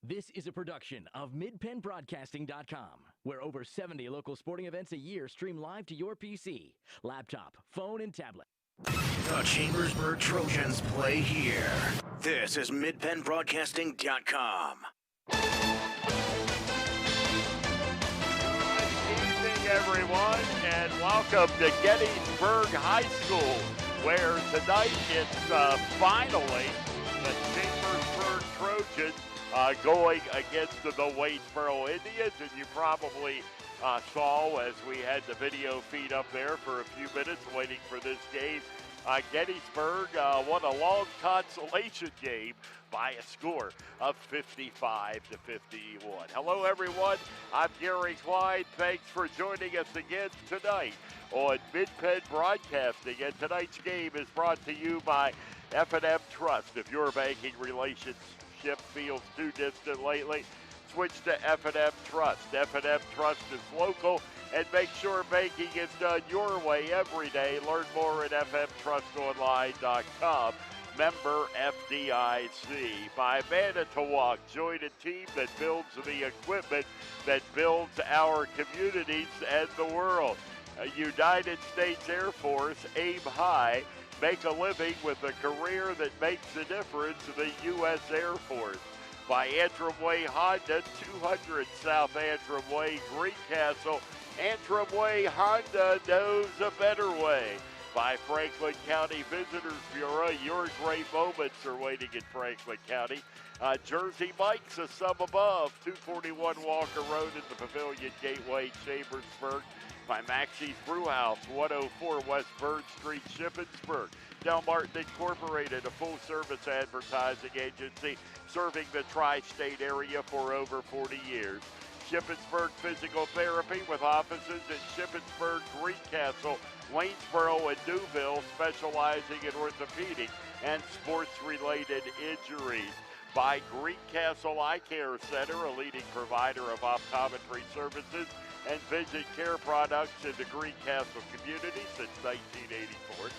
This is a production of MidPennBroadcasting.com, where over 70 local sporting events a year stream live to your PC, laptop, phone, and tablet. The Chambersburg Trojans play here. This is MidPennBroadcasting.com. Good evening, everyone, and welcome to Gettysburg High School, where tonight it's finally the Chambersburg Trojans going against the Waynesboro Indians, and you probably saw as we had the video feed up there for a few minutes waiting for this game. Gettysburg won a long consolation game by a score of 55-51. Hello, everyone. I'm Gary Klein. Thanks for joining us again tonight on Mid-Penn Broadcasting. And tonight's game is brought to you by F&M Trust. If your banking relationship feels too distant lately, switch to F&M Trust. F&M Trust is local and make sure banking is done your way every day. Learn more at fmtrustonline.com. Member FDIC. By Manitowoc, join a team that builds the equipment that builds our communities and the world. United States Air Force, aim high. Make a living with a career that makes a difference in the U.S. Air Force. By Antrim Way Honda, 200 South Antrim Way, Greencastle. Antrim Way Honda knows a better way. By Franklin County Visitors Bureau, your great moments are waiting in Franklin County. Jersey Mike's a sum above, 241 Walker Road in the Pavilion Gateway, Chambersburg. By Maxie's Brewhouse, 104 West Bird Street, Shippensburg. Del Martin Incorporated, a full-service advertising agency serving the tri-state area for over 40 years. Shippensburg Physical Therapy with offices in Shippensburg, Greencastle, Waynesboro, and Newville, specializing in orthopedic and sports-related injuries. By Greencastle Eye Care Center, a leading provider of optometry services and vision care products in the Greencastle community since 1984.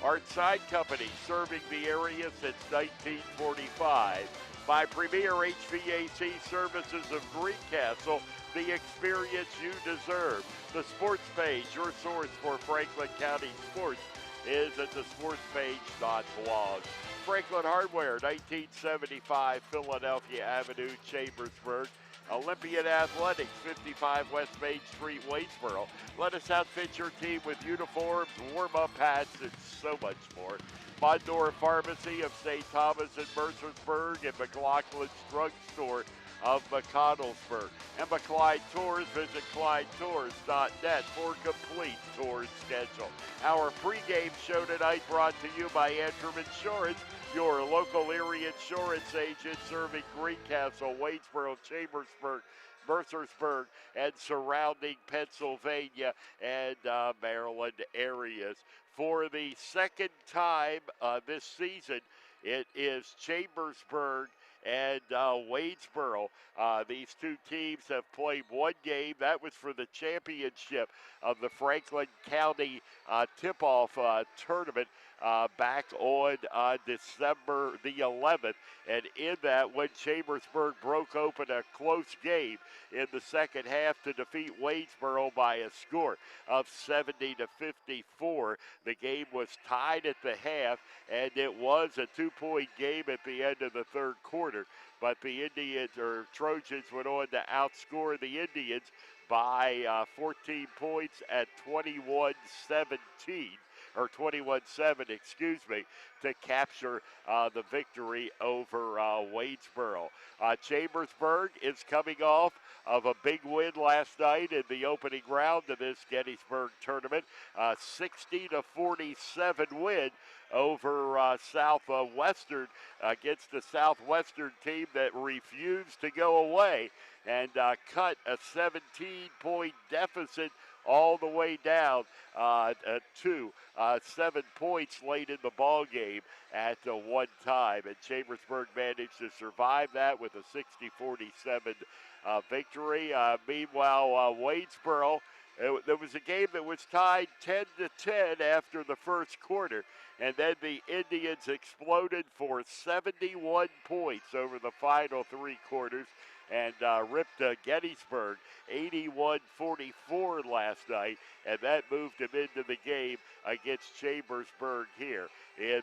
Art Sign Company, serving the area since 1945. By Premier HVAC Services of Greencastle, the experience you deserve. The Sports Page, your source for Franklin County sports, is at thesportspage.blog. Franklin Hardware, 1975 Philadelphia Avenue, Chambersburg. Olympian Athletics, 55 West Main Street, Waynesboro. Let us outfit your team with uniforms, warm-up hats, and so much more. Mondor Pharmacy of St. Thomas in Mercersburg and McLaughlin's Drugstore of McConnellsburg. And McClyde Tours, visit ClydeTours.net for complete tour schedule. Our pregame show tonight brought to you by Antrim Insurance, your local area insurance agent serving Greencastle, Waynesboro, Chambersburg, Mercersburg, and surrounding Pennsylvania and Maryland areas. For the second time this season, it is Chambersburg and Waynesboro. These two teams have played one game. That was for the championship of the Franklin County tip-off tournament back on December the 11th. And in that, when Chambersburg broke open a close game in the second half to defeat Waynesboro by a score of 70-54, the game was tied at the half, and it was a two-point game at the end of the third quarter. But the Trojans went on to outscore the Indians by 14 points at 21-17. or 21-7, excuse me, to capture the victory over Waynesboro. Chambersburg is coming off of a big win last night in the opening round of this Gettysburg tournament, 60-47 win over Southwestern against the Southwestern team that refused to go away and cut a 17-point deficit all the way down to 7 points late in the ball game at one time. And Chambersburg managed to survive that with a 60-47 victory. Meanwhile, Waynesboro, there was a game that was tied 10-10 after the first quarter, and then the Indians exploded for 71 points over the final three quarters and ripped Gettysburg 81-44 last night, and that moved him into the game against Chambersburg here in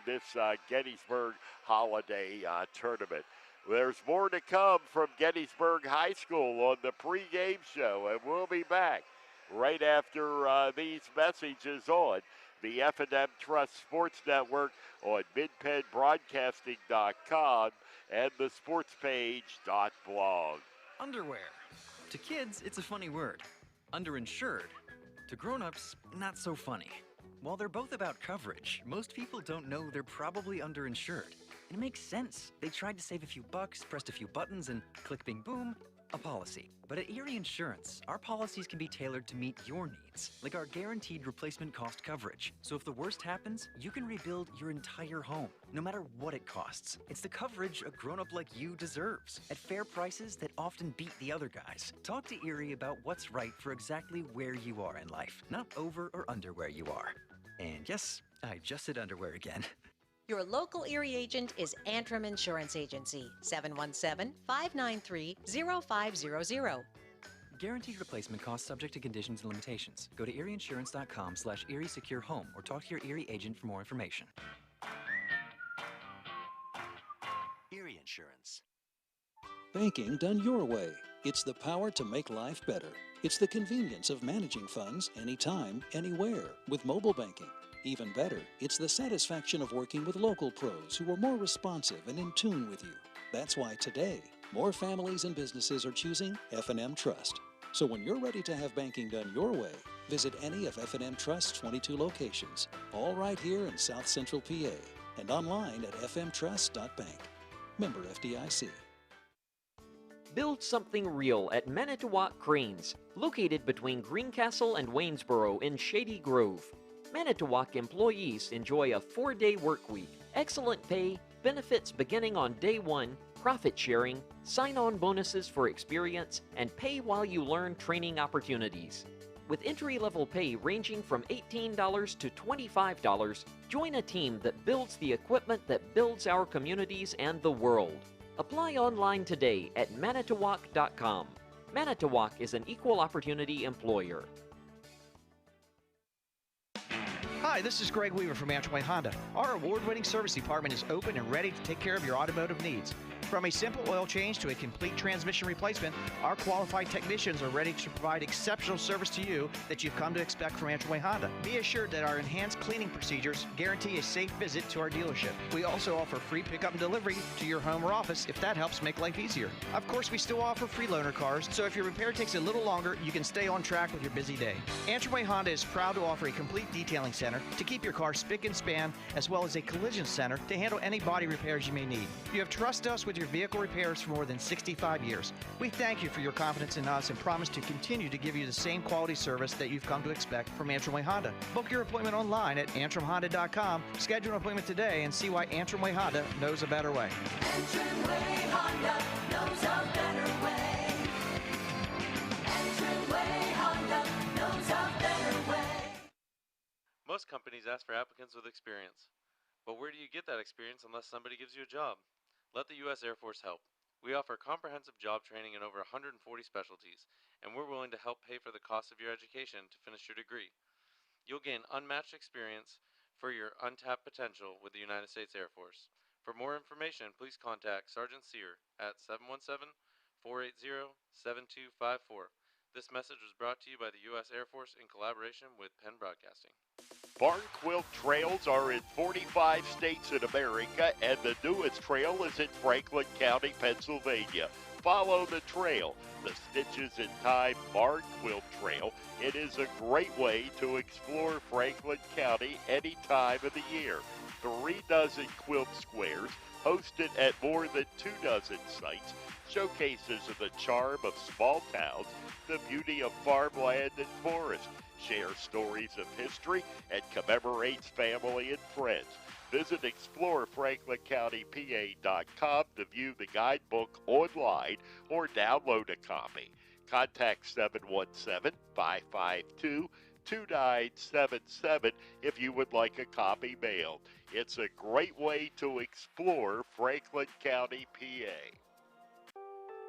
this Gettysburg Holiday Tournament. There's more to come from Gettysburg High School on the pregame show, and we'll be back right after these messages on the F&M Trust Sports Network on midpenbroadcasting.com and the sportspage.blog. Underwear. To kids, it's a funny word. Underinsured. To grown-ups, not so funny. While they're both about coverage, most people don't know they're probably underinsured. And it makes sense. They tried to save a few bucks, pressed a few buttons, and click, bing, boom, a policy. But at Erie Insurance, our policies can be tailored to meet your needs, like our guaranteed replacement cost coverage. So if the worst happens, you can rebuild your entire home, no matter what it costs. It's the coverage a grown-up like you deserves, at fair prices that often beat the other guys. Talk to Erie about what's right for exactly where you are in life, not over or under where you are. And yes, I just said underwear again. Your local Erie agent is Antrim Insurance Agency, 717-593-0500. Guaranteed replacement cost subject to conditions and limitations. Go to erieinsurance.com/Erie Secure Home or talk to your Erie agent for more information. Erie Insurance. Banking done your way. It's the power to make life better. It's the convenience of managing funds anytime, anywhere with mobile banking. Even better, it's the satisfaction of working with local pros who are more responsive and in tune with you. That's why today, more families and businesses are choosing F&M Trust. So when you're ready to have banking done your way, visit any of F&M Trust's 22 locations, all right here in South Central PA, and online at fmtrust.bank. Member FDIC. Build something real at Manitowoc Cranes, located between Greencastle and Waynesboro in Shady Grove. Manitowoc employees enjoy a 4-day work week, excellent pay, benefits beginning on day one, profit sharing, sign-on bonuses for experience, and pay while you learn training opportunities. With entry-level pay ranging from $18 to $25, join a team that builds the equipment that builds our communities and the world. Apply online today at manitowoc.com. Manitowoc is an equal opportunity employer. Hi, this is Greg Weaver from Antrim Honda. Our award-winning service department is open and ready to take care of your automotive needs. From a simple oil change to a complete transmission replacement, our qualified technicians are ready to provide exceptional service to you that you've come to expect from Antrim Honda. Be assured that our enhanced cleaning procedures guarantee a safe visit to our dealership. We also offer free pickup and delivery to your home or office if that helps make life easier. Of course, we still offer free loaner cars, so if your repair takes a little longer, you can stay on track with your busy day. Antrim Honda is proud to offer a complete detailing center to keep your car spick and span, as well as a collision center to handle any body repairs you may need. You have trusted us with your vehicle repairs for more than 65 years. We thank you for your confidence in us and promise to continue to give you the same quality service that you've come to expect from Antrim Honda. Book your appointment online at antrimhonda.com. Schedule an appointment today and see why Antrim Honda knows a better way. Antrim Honda knows a better way. Antrim Honda knows a better way. Most companies ask for applicants with experience. But where do you get that experience unless somebody gives you a job? Let the U.S. Air Force help. We offer comprehensive job training in over 140 specialties, and we're willing to help pay for the cost of your education to finish your degree. You'll gain unmatched experience for your untapped potential with the United States Air Force. For more information, please contact Sergeant Sear at 717-480-7254. This message was brought to you by the U.S. Air Force in collaboration with Penn Broadcasting. Barn quilt trails are in 45 states in America, and the newest trail is in Franklin County, Pennsylvania. Follow the trail, the Stitches in Time Barn Quilt Trail. It is a great way to explore Franklin County any time of the year. 3 dozen quilt squares, hosted at more than 2 dozen sites, showcases of the charm of small towns, the beauty of farmland and forest, share stories of history, and commemorates family and friends. Visit ExploreFranklinCountyPA.com to view the guidebook online or download a copy. Contact 717-552-2977 if you would like a copy mailed. It's a great way to explore Franklin County, PA.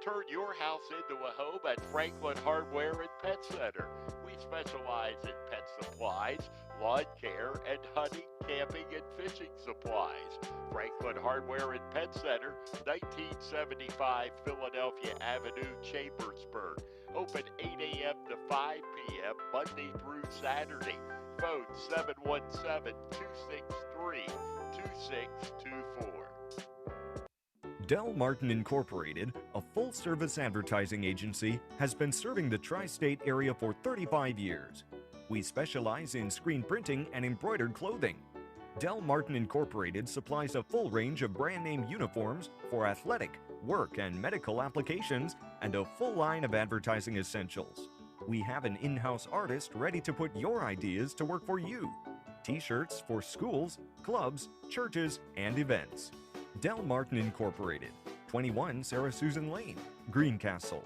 Turn your house into a home at Franklin Hardware and Pet Center. We specialize in pet supplies, lawn care, and hunting, camping, and fishing supplies. Franklin Hardware and Pet Center, 1975 Philadelphia Avenue, Chambersburg. Open 8 a.m. to 5 p.m. Monday through Saturday. Phone 717-263-2624. Del Martin Incorporated, a full-service advertising agency, has been serving the tri-state area for 35 years. We specialize in screen printing and embroidered clothing. Del Martin Incorporated supplies a full range of brand-name uniforms for athletic, work, and medical applications, and a full line of advertising essentials. We have an in-house artist ready to put your ideas to work for you. T-shirts for schools, clubs, churches, and events. Del Martin Incorporated, 21 Sarah Susan Lane, Greencastle.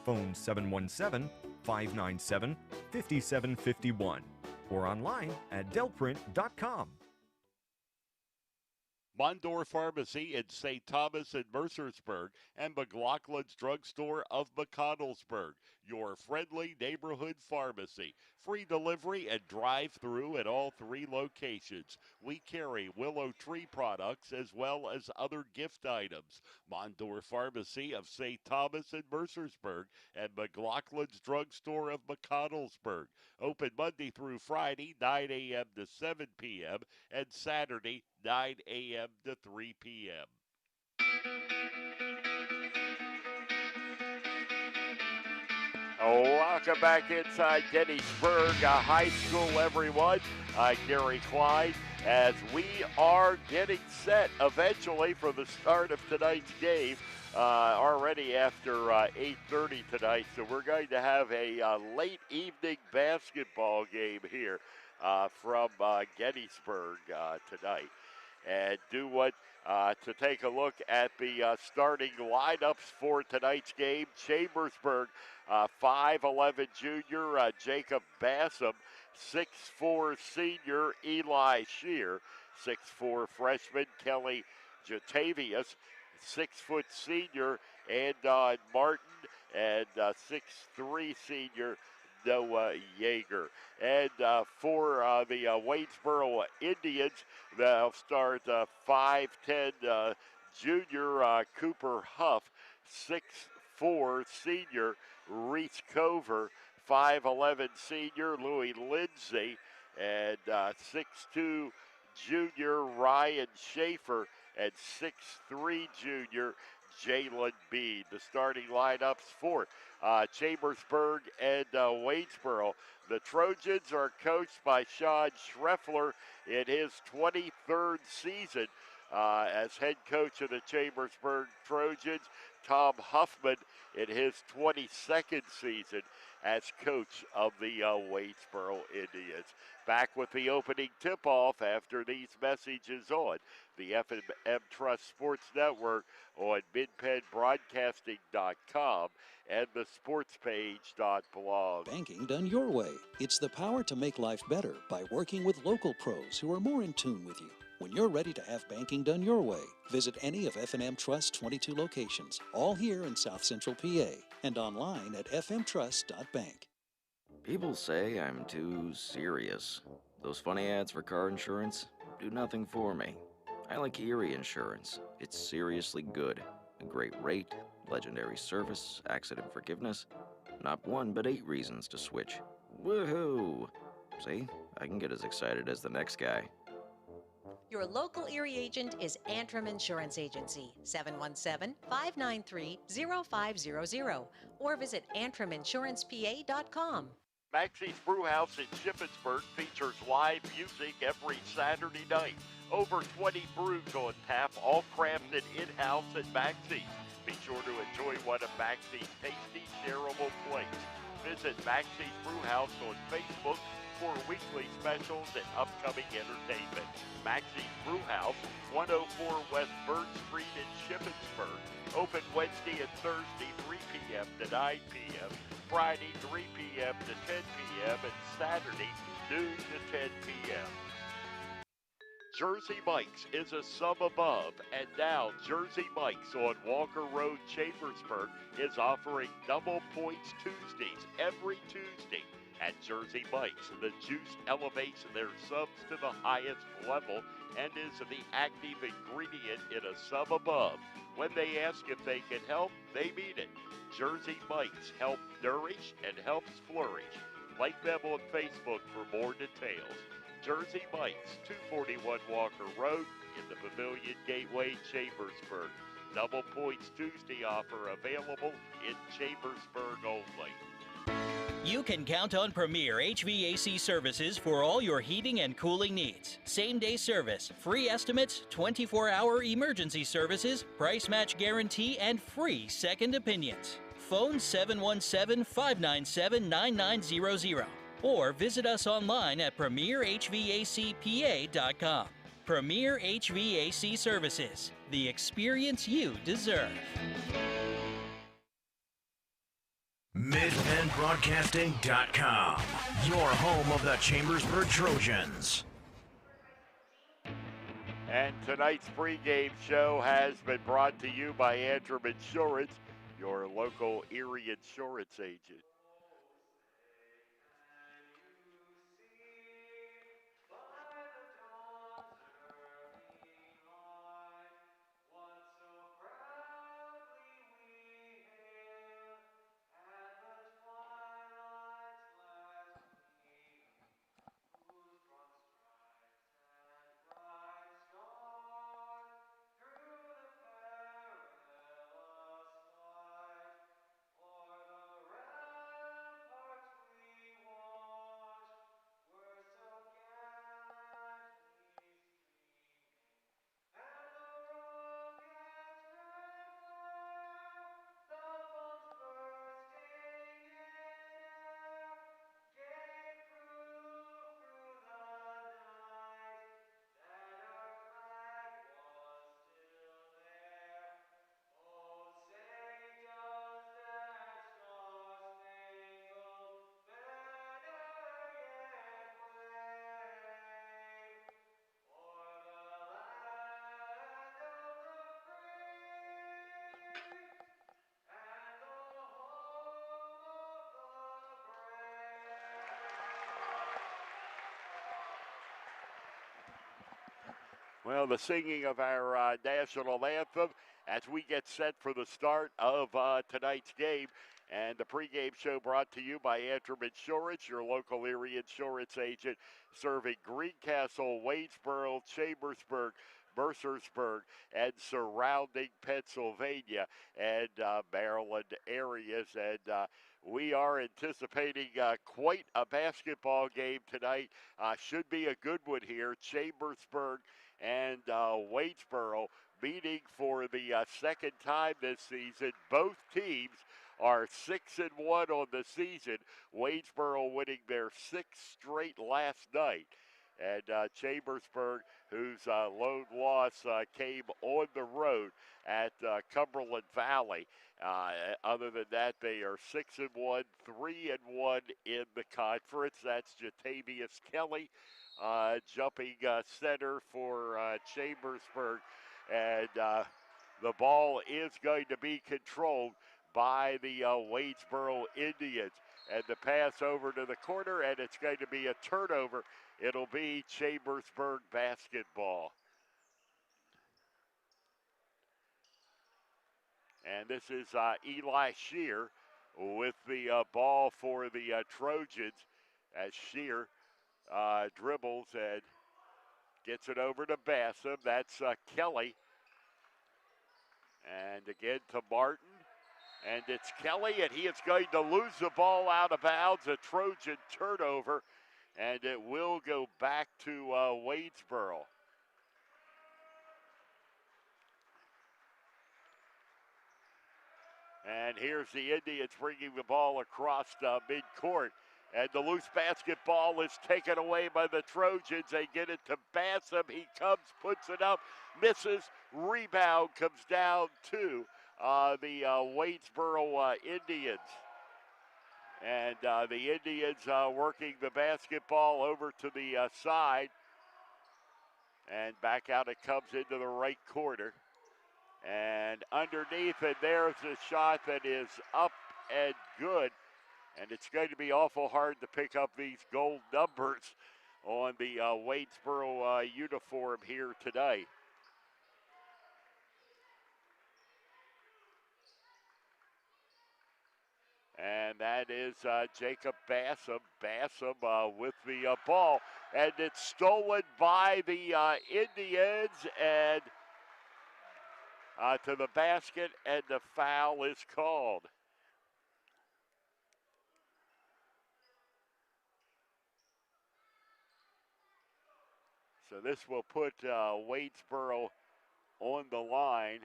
Phone 717-597-5751 or online at delprint.com. Mondor Pharmacy in St. Thomas and Mercersburg, and McLaughlin's Drugstore of McConnellsburg, your friendly neighborhood pharmacy. Free delivery and drive-through at all 3 locations. We carry Willow Tree products as well as other gift items. Mondor Pharmacy of St. Thomas and Mercersburg, and McLaughlin's Drugstore of McConnellsburg. Open Monday through Friday, 9 a.m. to 7 p.m., and Saturday, 9 a.m. to 3 p.m. Welcome back inside Gettysburg High School, everyone. Gary Klein, as we are getting set eventually for the start of tonight's game. Already after 8:30 tonight, so we're going to have a late evening basketball game here from Gettysburg tonight. And do what to take a look at the starting lineups for tonight's game. Chambersburg, 5'11 junior Jacob Bassam, 6'4 senior Eli Shear, 6'4 freshman Kelly Jatavius, 6 foot senior Andon Martin, and 6'3 senior Noah Yeager. And for the Waynesboro Indians, they'll start 5'10 junior Cooper Huff, 6'4 senior Reese Cover, 5'11 senior Louis Lindsay, and 6'2 junior Ryan Schaefer, and 6'3 junior Jalen Bean. The starting lineups for Chambersburg and Waynesboro. The Trojans are coached by Sean Schreffler in his 23rd season as head coach of the Chambersburg Trojans. Tom Huffman in his 22nd season as coach of the Waynesboro Indians. Back with the opening tip-off after these messages on the F&M Trust Sports Network, on midpenbroadcasting.com and the sportspage.blog. Banking done your way. It's the power to make life better by working with local pros who are more in tune with you. When you're ready to have banking done your way, visit any of F&M Trust's 22 locations, all here in South Central PA, and online at fmtrust.bank. People say I'm too serious. Those funny ads for car insurance do nothing for me. I like Erie Insurance. It's seriously good. A great rate, legendary service, accident forgiveness. Not 1 but 8 reasons to switch. Woohoo! See, I can get as excited as the next guy. Your local Erie agent is Antrim Insurance Agency, 717-593-0500, or visit AntrimInsurancePA.com. Maxie's Brewhouse in Shippensburg features live music every Saturday night. Over 20 brews on tap, all crafted in-house at Maxie's. Be sure to enjoy one of Maxie's tasty, shareable plates. Visit Maxie's Brewhouse on Facebook for weekly specials and upcoming entertainment. Maxie's Brewhouse, 104 West Bird Street in Shippensburg. Open Wednesday and Thursday, 3 p.m. to 9 p.m. Friday, 3 p.m. to 10 p.m. and Saturday, noon to 10 p.m. Jersey Mike's is a sum above, and now Jersey Mike's on Walker Road, Chambersburg is offering double points Tuesdays every Tuesday. At Jersey Mike's, the juice elevates their subs to the highest level and is the active ingredient in a sum above. When they ask if they can help, they mean it. Jersey Mike's help nourish and helps flourish. Like them on Facebook for more details. Jersey Mike's, 241 Walker Road in the Pavilion Gateway, Chambersburg. Double points Tuesday offer available in Chambersburg only. You can count on Premier HVAC services for all your heating and cooling needs. Same-day service, free estimates, 24-hour emergency services, price match guarantee, and free second opinions. Phone 717-597-9900 or visit us online at premierhvacpa.com. Premier HVAC Services, the experience you deserve. MidPennBroadcasting.com, your home of the Chambersburg Trojans. And tonight's pregame show has been brought to you by Antrim Insurance, your local Erie insurance agent. Well, the singing of our national anthem as we get set for the start of tonight's game. And the pregame show brought to you by Antrim Insurance, your local Erie insurance agent, serving Greencastle, Waynesboro, Chambersburg, Mercersburg, and surrounding Pennsylvania and Maryland areas. And we are anticipating quite a basketball game tonight. Should be a good one here. Chambersburg and Waynesboro meeting for the second time this season. Both teams are 6-1 on the season. Waynesboro winning their sixth straight last night. And Chambersburg, whose lone loss came on the road at Cumberland Valley. Other than that, they are 6-1, 3-1 in the conference. That's Jatavius Kelly, jumping center for Chambersburg. And the ball is going to be controlled by the Waynesboro Indians. And the pass over to the corner, and it's going to be a turnover. It'll be Chambersburg basketball. And this is Eli Shear with the ball for the Trojans, as Shear dribbles and gets it over to Bassam. That's Kelly. And again to Martin. And it's Kelly, and he is going to lose the ball out of bounds. A Trojan turnover, and it will go back to Waynesboro. And here's the Indians bringing the ball across midcourt. And the loose basketball is taken away by the Trojans. They get it to Bassam. He comes, puts it up, misses. Rebound comes down to the Waynesboro Indians. And the Indians working the basketball over to the side. And back out it comes into the right corner. And underneath, and there's a shot that is up and good. And it's going to be awful hard to pick up these gold numbers on the Waynesboro uniform here today. And that is Jacob Bassam. Bassam with the ball. And it's stolen by the Indians and to the basket, and the foul is called. So this will put Waynesboro on the line.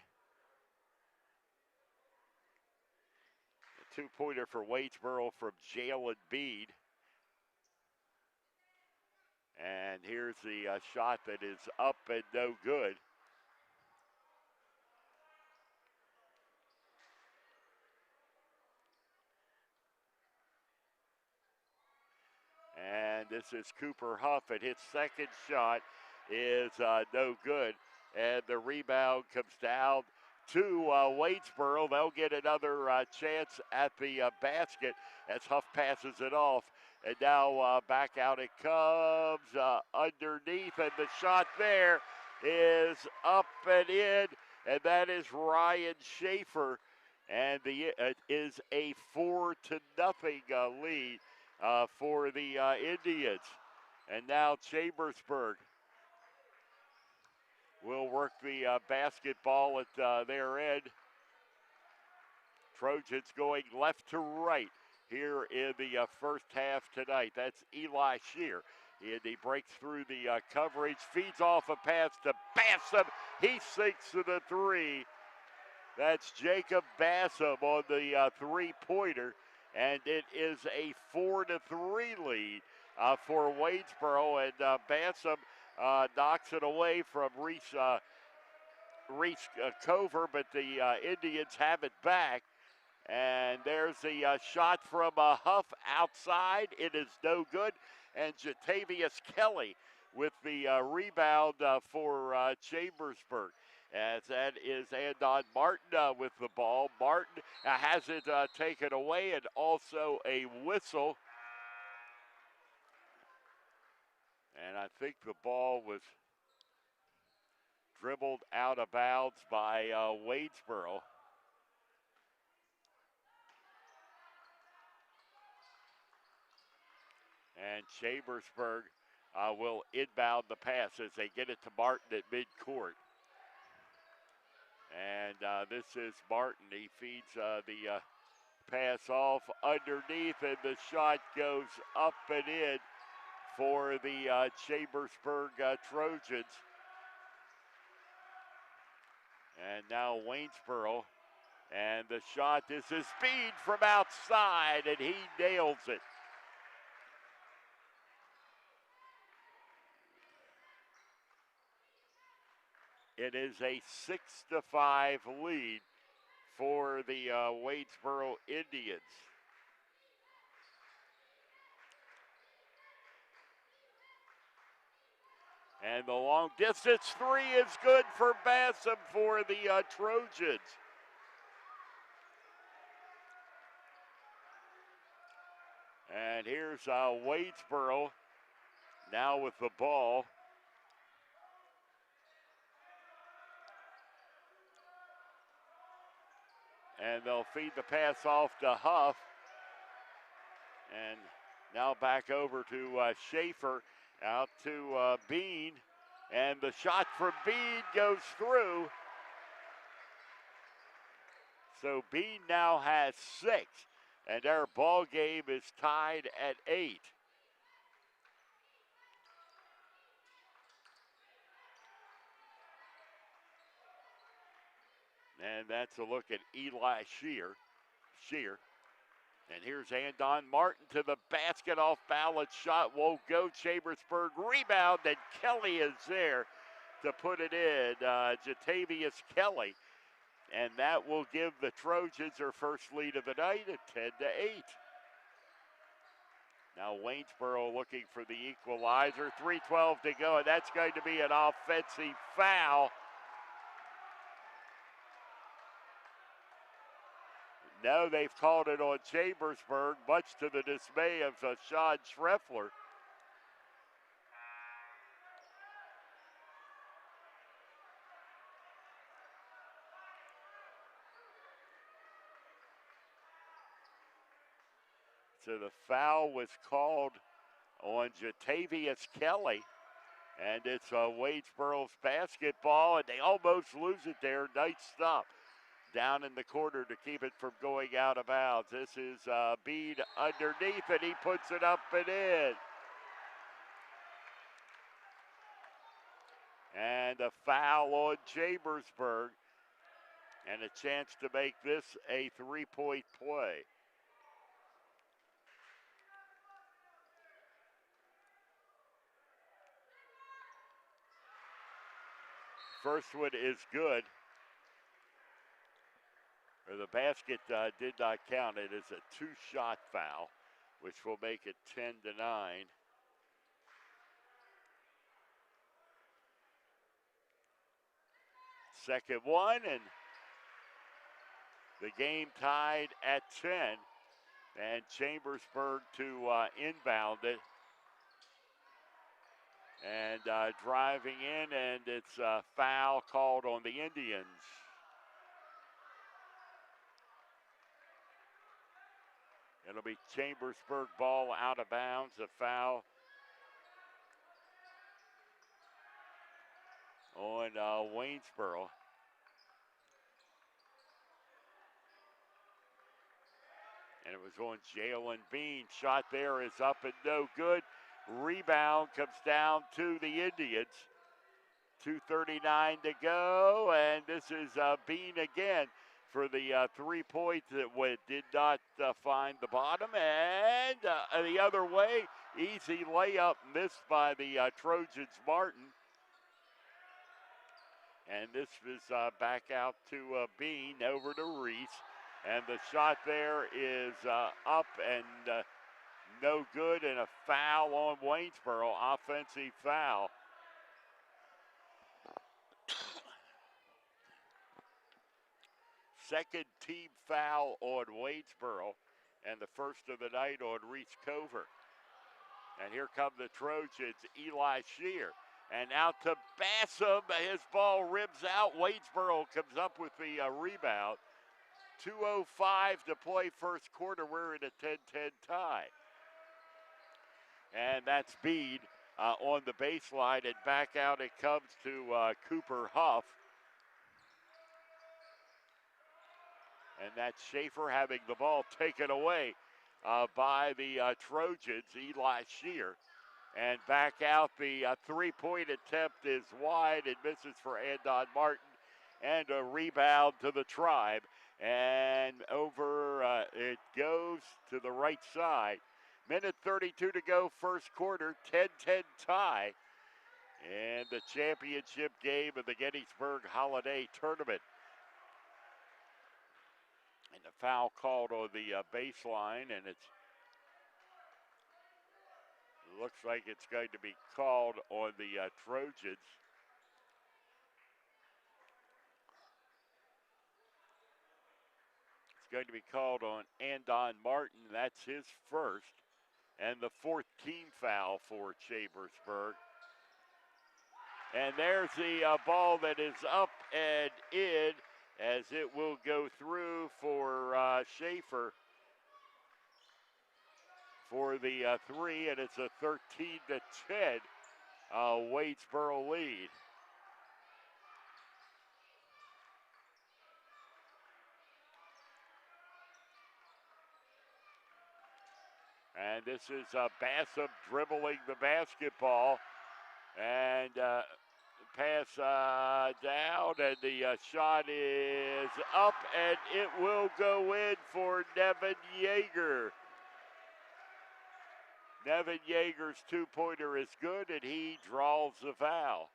A two-pointer for Waynesboro from Jalen Bead. And here's the shot that is up and no good. And this is Cooper Huff, and his second shot is no good. And the rebound comes down to Waynesboro. They'll get another chance at the basket as Huff passes it off. And now back out it comes underneath, and the shot there is up and in, and that is Ryan Schaefer. And it is a 4-0 lead for the Indians. And now Chambersburg will work the basketball at their end. Trojans going left to right here in the first half tonight. That's Eli Shear. And he breaks through the coverage, feeds off a pass to Bassam. He sinks to the three. That's Jacob Bassam on the three-pointer. And it is a 4-3 lead for Waynesboro. And Bassam knocks it away from Reese Cover, but the Indians have it back. And there's the shot from Huff outside. It is no good. And Jatavius Kelly with the rebound for Chambersburg. As that is Andon Martin with the ball. Martin has it taken away, and also a whistle. And I think the ball was dribbled out of bounds by Waynesboro. And Chambersburg will inbound the pass as they get it to Martin at midcourt. And this is Martin. He feeds the pass off underneath, and the shot goes up and in for the Chambersburg Trojans. And now Waynesboro. And the shot, this is Speed from outside, and he nails it. It is a 6-5 lead for the Waynesboro Indians. And the long distance three is good for Bassam for the Trojans. And here's Waynesboro now with the ball. And they'll feed the pass off to Huff. And Now back over to Schaefer, out to Bean, and the shot from Bean goes through. So Bean now has 6, and our ball game is tied at 8. And that's a look at Eli Shear. And here's Andon Martin to the basket, off balance shot, won't go. Chambersburg rebound, and Kelly is there to put it in. Jatavius Kelly. And that will give the Trojans their first lead of the night at 10-8. Now Waynesboro looking for the equalizer. 3:12 to go, and that's going to be an offensive foul. No, they've called it on Chambersburg, much to the dismay of Sean Schreffler. So the foul was called on Jatavius Kelly, and it's Waynesboro's basketball, and they almost lose it there. Nice stop down in the corner to keep it from going out of bounds. This is Bean underneath, and he puts it up and in. And a foul on Chambersburg, and a chance to make this a 3-point play. First one is good. Or the basket did not count. It is a 2-shot foul, which will make it 10-9. Second one, and the game tied at 10. And Chambersburg to inbound it. And driving in, and it's a foul called on the Indians. It'll be Chambersburg ball out of bounds, a foul on Waynesboro. And it was on Jalen Bean. Shot there is up and no good. Rebound comes down to the Indians. 2:39 to go, and this is Bean again for the 3-point that did not find the bottom. And the other way, easy layup missed by the Trojans, Martin. And this is back out to Bean, over to Reese. And the shot there is up and no good, and a foul on Waynesboro, offensive foul. Second team foul on Waynesboro, and the first of the night on Reese Cover. And here come the Trojans, Eli Shear. And out to Bassam, his ball rims out. Waynesboro comes up with the rebound. 2:05 to play first quarter. We're in a 10-10 tie. And that's Bean on the baseline, and back out it comes to Cooper Huff. And that's Schaefer having the ball taken away by the Trojans, Eli Shear. And back out, the 3-point attempt is wide and misses for Andon Martin. And a rebound to the Tribe. And over it goes to the right side. Minute 32 to go, first quarter, 10-10 tie. And the championship game of the Gettysburg Holiday Tournament. And the foul called on the baseline, and it looks like it's going to be called on the Trojans. It's going to be called on Andon Martin. That's his first. And the fourth team foul for Chambersburg. And there's the ball that is up and in, as it will go through for Schaefer for the three, and it's a 13-10 Waynesboro lead. And this is Bassam dribbling the basketball. And pass down, and the shot is up, and it will go in for Nevin Yeager. Nevin Yeager's two-pointer is good, and he draws the foul.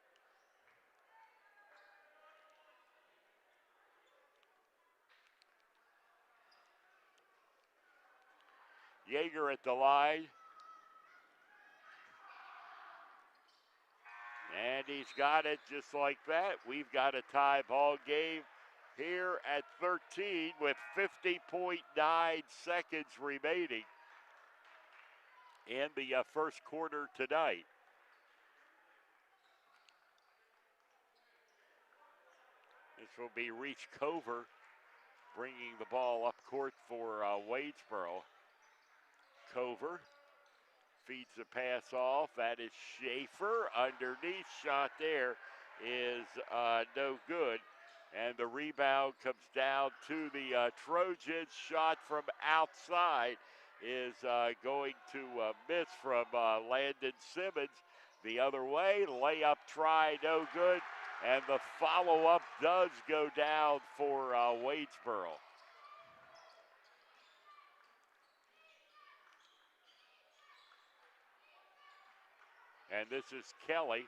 Yeager at the line. And he's got it just like that. We've got a tie ball game here at 13 with 50.9 seconds remaining in the first quarter tonight. This will be Reese Cover bringing the ball up court for Waynesboro. Cover feeds the pass off. That is Schaefer. Underneath shot there is no good. And the rebound comes down to the Trojans. Shot from outside is going to miss from Landon Simmons. The other way, layup try, no good. And the follow-up does go down for Waynesboro. And this is Kelly,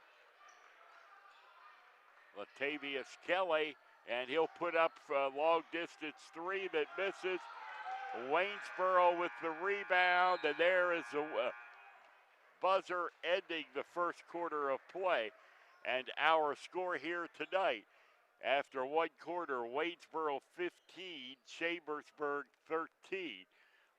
Latavius Kelly, and he'll put up a long-distance three that misses. Waynesboro with the rebound, and there is a buzzer ending the first quarter of play. And our score here tonight, after one quarter, Waynesboro 15, Chambersburg 13,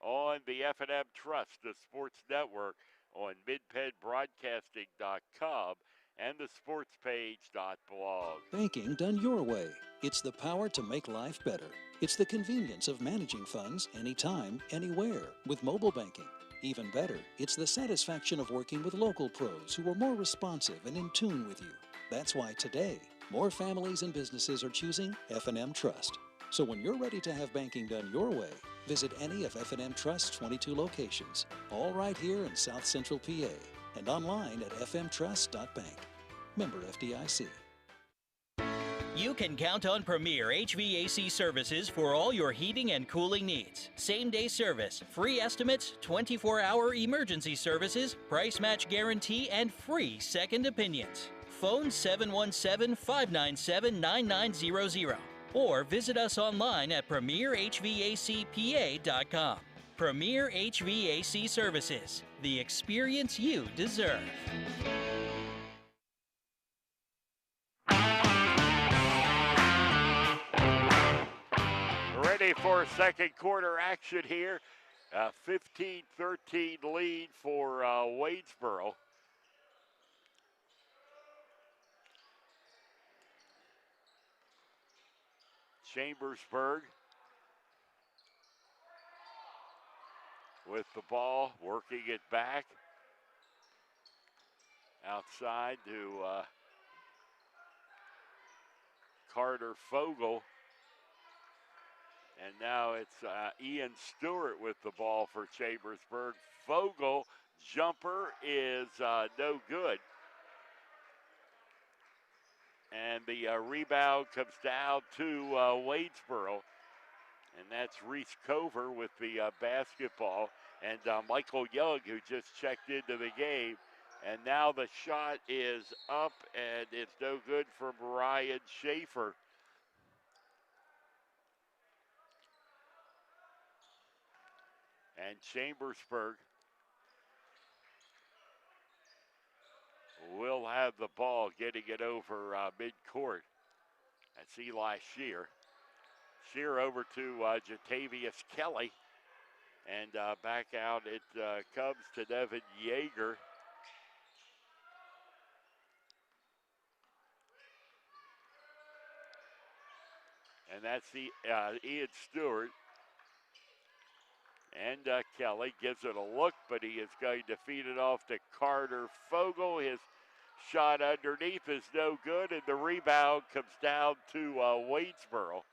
on the F&M Trust, the sports network, on midpenbroadcasting.com and the sportspage.blog. Banking done your way. It's the power to make life better. It's the convenience of managing funds anytime, anywhere with mobile banking. Even better, it's the satisfaction of working with local pros who are more responsive and in tune with you. That's why today, more families and businesses are choosing F&M Trust. So when you're ready to have banking done your way, visit any of F&M Trust's 22 locations, all right here in South Central PA, and online at fmtrust.bank. Member FDIC. You can count on Premier HVAC services for all your heating and cooling needs. Same-day service, free estimates, 24-hour emergency services, price match guarantee, and free second opinions. Phone 717-597-9900 or visit us online at premierhvacpa.com. Premier HVAC Services, the experience you deserve. Ready for second quarter action here. 15-13 lead for Waynesboro. Chambersburg with the ball, working it back outside to Carter Fogle. And now it's Ian Stewart with the ball for Chambersburg. Fogle, jumper is no good. And the rebound comes down to Waynesboro. And that's Reese Cover with the basketball. And Michael Young, who just checked into the game. And now the shot is up, and it's no good for Brian Schaefer. And Chambersburg will have the ball, getting it over midcourt. That's Eli Shear. Shear over to Jatavius Kelly. And back out it comes to Nevin Yeager. And that's the Ian Stewart. And Kelly gives it a look, but he is going to feed it off to Carter Fogle. His shot underneath is no good, and the rebound comes down to Waynesboro.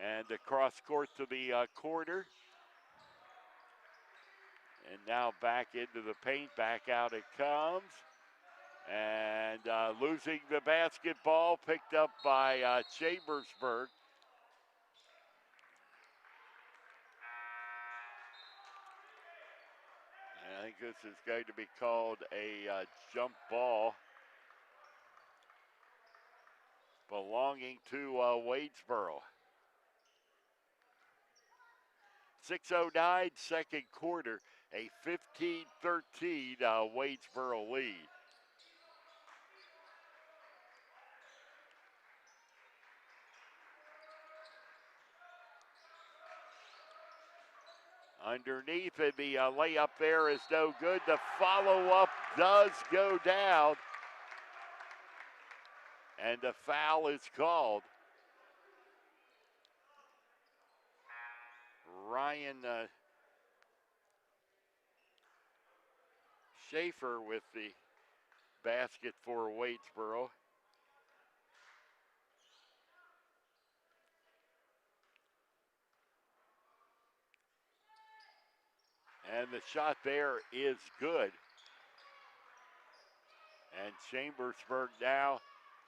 And across court to the corner. And now back into the paint, back out it comes. And losing the basketball, picked up by Chambersburg. And I think this is going to be called a jump ball belonging to Waynesboro. 6:09, second quarter, a 15-13 Waynesboro lead. Underneath, and the layup there is no good. The follow-up does go down, and the foul is called. Ryan Schaefer with the basket for Waynesboro. And the shot there is good. And Chambersburg now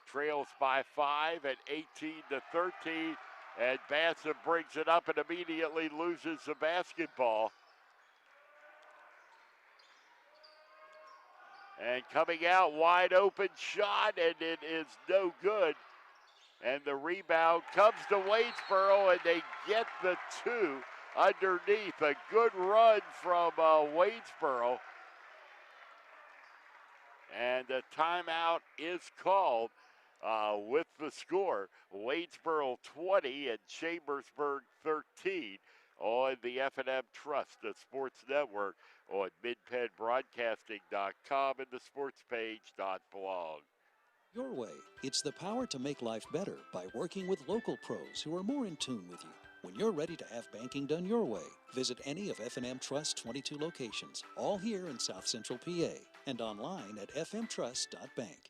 trails by 5 at 18-13. And Bassett brings it up and immediately loses the basketball. And coming out, wide open shot, and it is no good. And the rebound comes to Waynesboro, and they get the two underneath. A good run from Waynesboro. And a timeout is called with the score. Waynesboro 20 and Chambersburg 13 on the F&M Trust, the Sports Network, on midpenbroadcasting.com and the sportspage.blog. Your way. It's the power to make life better by working with local pros who are more in tune with you. When you're ready to have banking done your way, visit any of F&M Trust's 22 locations, all here in South Central PA, and online at fmtrust.bank.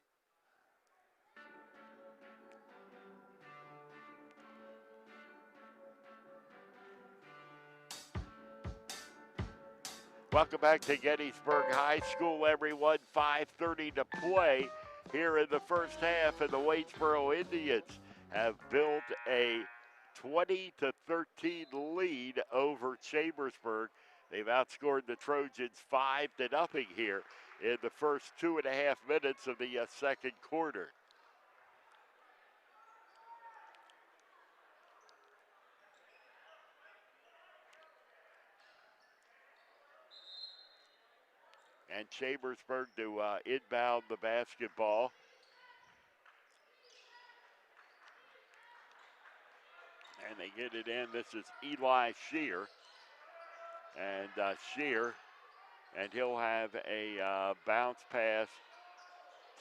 Welcome back to Gettysburg High School, everyone. 5:30 to play here in the first half, and the Waynesboro Indians have built a 20-13 lead over Chambersburg. They've outscored the Trojans 5-0 here in the first 2.5 minutes of the second quarter. And Chambersburg to inbound the basketball. And they get it in. This is Eli Shear. And Shear, and he'll have a bounce pass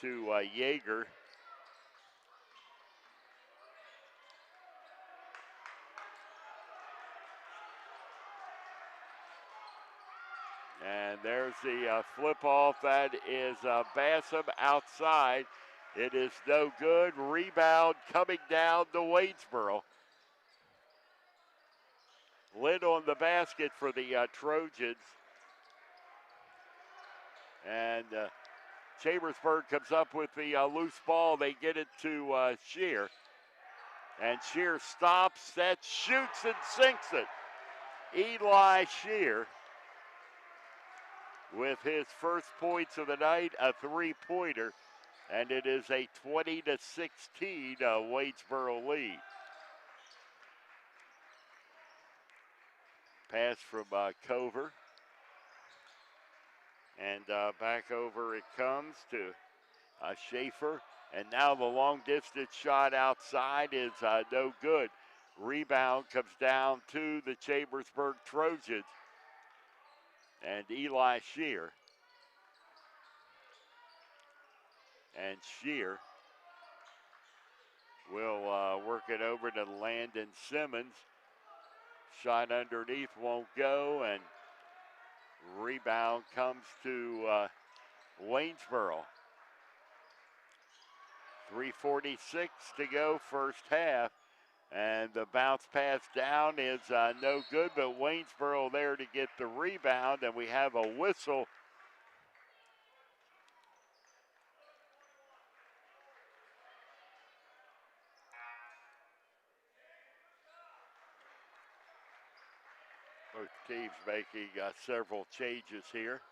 to Yeager. And there's the flip off. That is Bassam outside. It is no good. Rebound coming down to Waynesboro. Lid on the basket for the Trojans. And Chambersburg comes up with the loose ball. They get it to Shear. And Shear stops, sets, shoots, and sinks it. Eli Shear with his first points of the night, a three-pointer. And it is a 20-16 Waynesboro lead. Pass from Cover. And back over it comes to Schaefer. And now the long-distance shot outside is no good. Rebound comes down to the Chambersburg Trojans. And Eli Shear. And Shear will work it over to Landon Simmons. Shot underneath won't go, and rebound comes to Waynesboro. 3:46 to go first half. And the bounce pass down is no good, but Waynesboro there to get the rebound, and we have a whistle. Both teams making several changes here.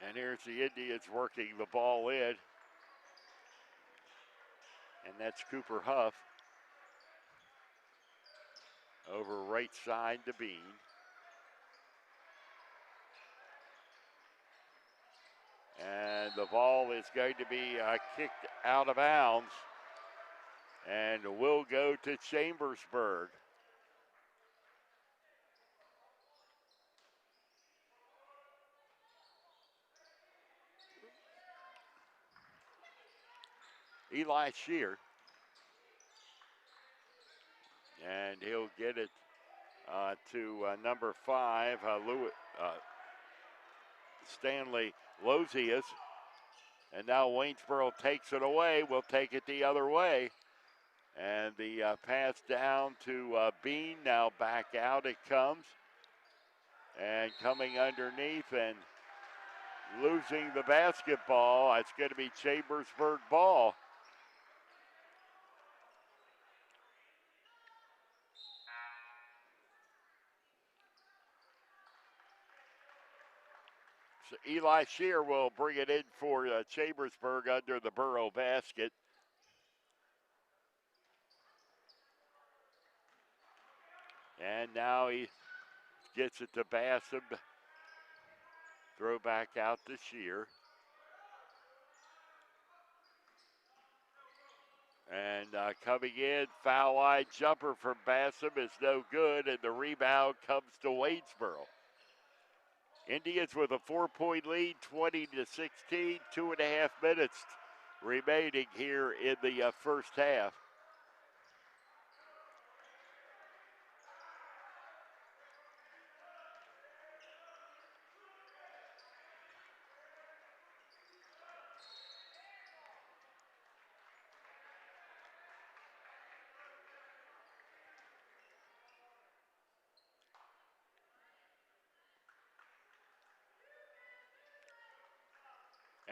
And here's the Indians working the ball in. And that's Cooper Huff. Over right side to Bean. And the ball is going to be kicked out of bounds. And will go to Chambersburg. Eli Shear. And he'll get it to number 5, Stanley Lozius. And now Waynesboro takes it away. We'll take it the other way. And the pass down to Bean. Now back out it comes. And coming underneath and losing the basketball. It's going to be Chambersburg ball. So Eli Shear will bring it in for Chambersburg under the Borough basket. And now he gets it to Bassam. Throw back out to Shear. And coming in, foul line jumper from Bassam is no good, and the rebound comes to Waynesboro. Indians with a 4-point lead, 20-16, 2.5 minutes remaining here in the first half.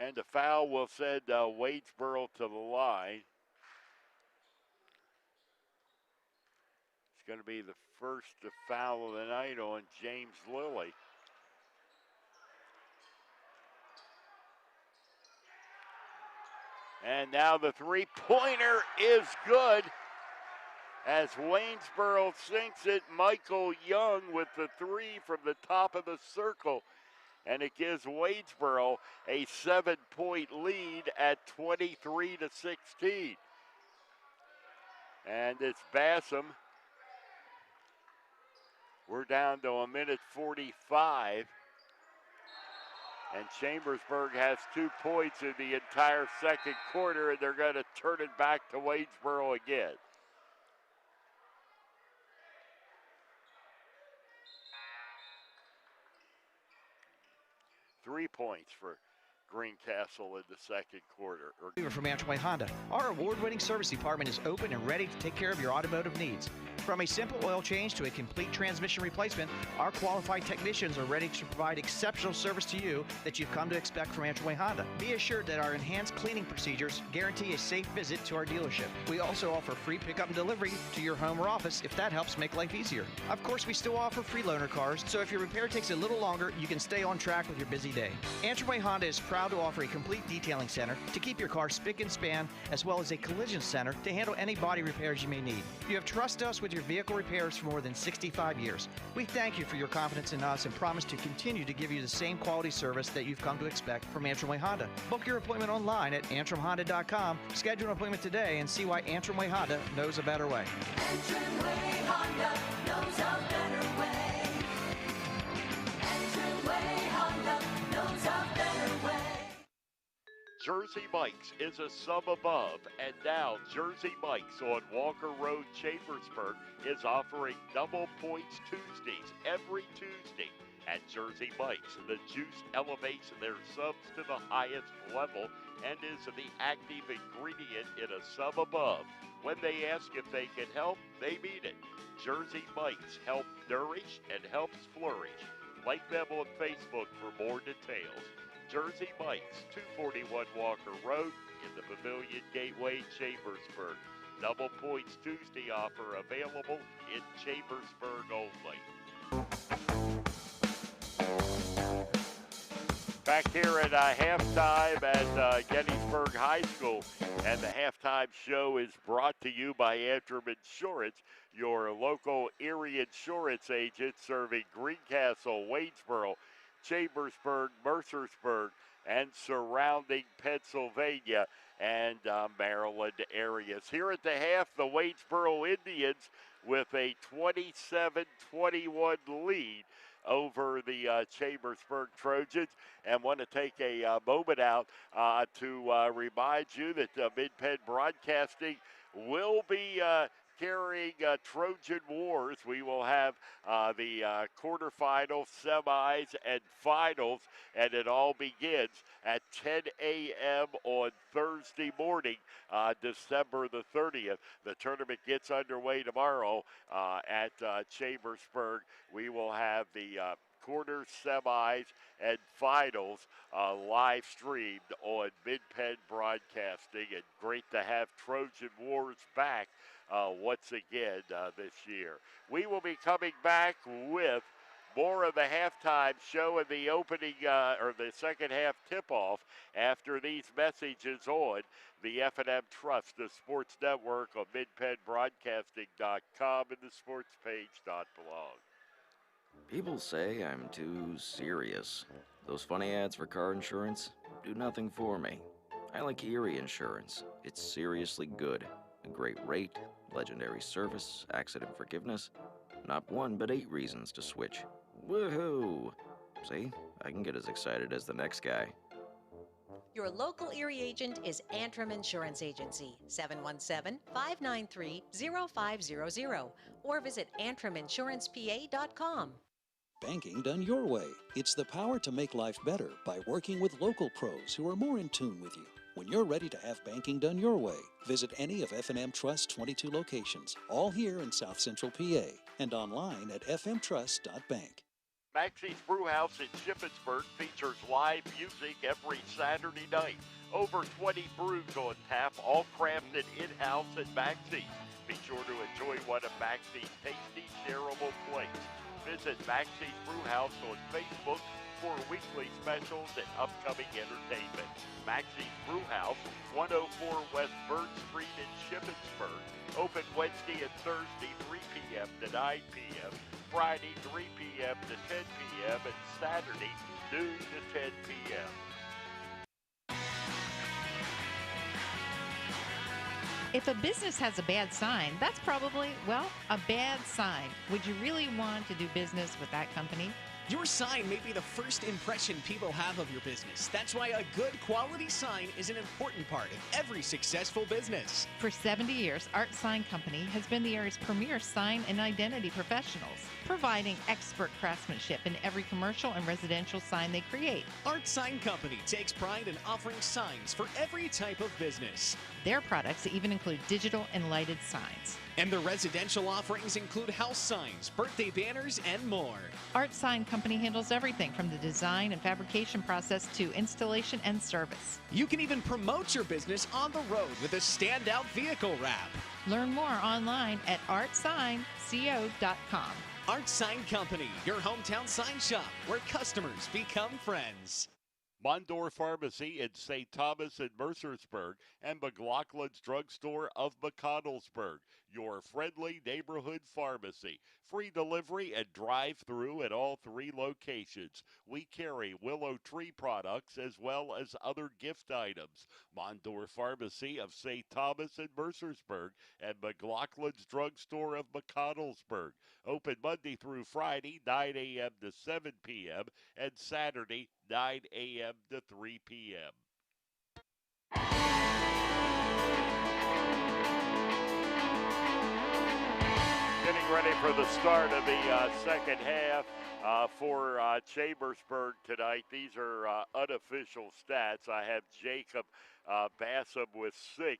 And the foul will send Waynesboro to the line. It's going to be the first foul of the night on James Lilly. And now the three-pointer is good as Waynesboro sinks it. Michael Young with the three from the top of the circle. And it gives Waynesboro a 7-point lead at 23-16. And it's Bassam. We're down to 1:45. And Chambersburg has 2 points in the entire second quarter, and they're going to turn it back to Waynesboro again. Three points for Greencastle in the second quarter. From Antrim Honda, our award-winning service department is open and ready to take care of your automotive needs. From a simple oil change to a complete transmission replacement, our qualified technicians are ready to provide exceptional service to you that you've come to expect from Antrim Honda. Be assured that our enhanced cleaning procedures guarantee a safe visit to our dealership. We also offer free pickup and delivery to your home or office if that helps make life easier. Of course, we still offer free loaner cars, so if your repair takes a little longer, you can stay on track with your busy day. Antrim Honda is proud to offer a complete detailing center to keep your car spick and span, as well as a collision center to handle any body repairs you may need. You have trusted us with your vehicle repairs for more than 65 years. We thank you for your confidence in us and promise to continue to give you the same quality service that you've come to expect from Antrim Honda. Book your appointment online at antrimhonda.com. Schedule an appointment today and see why Antrim Honda knows a better way. Antrim Honda knows a better way. Jersey Mike's is a sum above, and now Jersey Mike's on Walker Road, Chambersburg is offering double points Tuesdays every Tuesday. At Jersey Mike's, the juice elevates their subs to the highest level and is the active ingredient in a sum above. When they ask if they can help, they mean it. Jersey Mike's help nourish and helps flourish. Like them on Facebook for more details. Jersey Mike's, 241 Walker Road in the Pavilion Gateway, Chambersburg. Double points Tuesday offer available in Chambersburg only. Back here at halftime at Gettysburg High School, and the halftime show is brought to you by Antrim Insurance, your local Erie insurance agent serving Greencastle, Waynesboro, Chambersburg, Mercersburg, and surrounding Pennsylvania and Maryland areas. Here at the half, the Waynesboro Indians with a 27-21 lead over the Chambersburg Trojans, and want to take a moment out to remind you that Mid-Penn Broadcasting will be carrying Trojan Wars. We will have the quarterfinals, semis, and finals, and it all begins at 10 a.m. on Thursday morning, December the 30th. The tournament gets underway tomorrow at Chambersburg. We will have the quarters, semis, and finals live streamed on Mid-Penn Broadcasting. And great to have Trojan Wars back once again this year. We will be coming back with more of the halftime show and the opening or the second half tip-off after these messages on the F&M Trust, the sports network on midpennbroadcasting.com and the sports page.blog. People say I'm too serious. Those funny ads for car insurance do nothing for me. I like Erie Insurance. It's seriously good. A great rate, legendary service, accident forgiveness. Not one, but 8 reasons to switch. Woohoo! See, I can get as excited as the next guy. Your local Erie agent is Antrim Insurance Agency, 717-593-0500, or visit antriminsurancepa.com. Banking done your way. It's the power to make life better by working with local pros who are more in tune with you. When you're ready to have banking done your way, visit any of F&M Trust's 22 locations, all here in South Central PA, and online at fmtrust.bank. Maxie's Brewhouse in Chambersburg features live music every Saturday night. Over 20 brews on tap, all crafted in-house at Maxie's. Be sure to enjoy one of Maxie's tasty, shareable plates. Visit Maxie's Brewhouse on Facebook for weekly specials and upcoming entertainment. Maxie's Brewhouse, 104 West Bird Street in Chambersburg. Open Wednesday and Thursday, 3 p.m. to 9 p.m., Friday, 3 p.m. to 10 p.m., and Saturday, noon to 10 p.m. If a business has a bad sign, that's probably, well, a bad sign. Would you really want to do business with that company? Your sign may be the first impression people have of your business. That's why a good quality sign is an important part of every successful business. For 70 years, Art Sign Company has been the area's premier sign and identity professionals, providing expert craftsmanship in every commercial and residential sign they create. Art Sign Company takes pride in offering signs for every type of business. Their products even include digital and lighted signs. And the residential offerings include house signs, birthday banners, and more. Art Sign Company handles everything from the design and fabrication process to installation and service. You can even promote your business on the road with a standout vehicle wrap. Learn more online at artsignco.com. Art Sign Company, your hometown sign shop where customers become friends. Mondor Pharmacy in St. Thomas and Mercersburg, and McLaughlin's Drugstore of McConnellsburg, your friendly neighborhood pharmacy. Free delivery and drive-through at all 3 locations. We carry Willow Tree products as well as other gift items. Mondor Pharmacy of St. Thomas and Mercersburg, and McLaughlin's Drugstore of McConnellsburg. Open Monday through Friday, 9 a.m. to 7 p.m., and Saturday, 9 a.m. to 3 p.m. ready for the start of the second half for Chambersburg tonight. These are unofficial stats. I have Jacob Bassam with 6,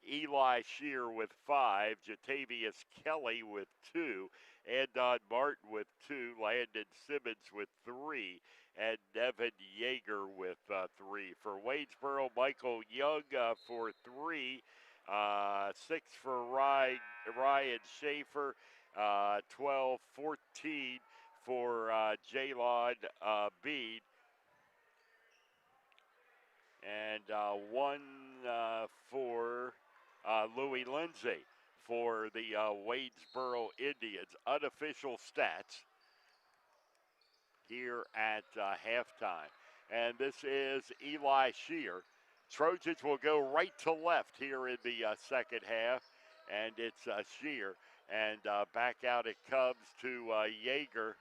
Eli Shear with 5, Jatavius Kelly with 2, Andon Martin with 2, Landon Simmons with 3, and Nevin Yeager with 3. For Waynesboro, Michael Young for 3, 6 for Ryan Schaefer, 12-14 for Jalon Bede, and 1 for Louis Lindsay for the Waynesboro Indians. Unofficial stats here at halftime. And this is Eli Shear. Trojans will go right to left here in the second half, and it's Shear. And back out it comes to Yeager.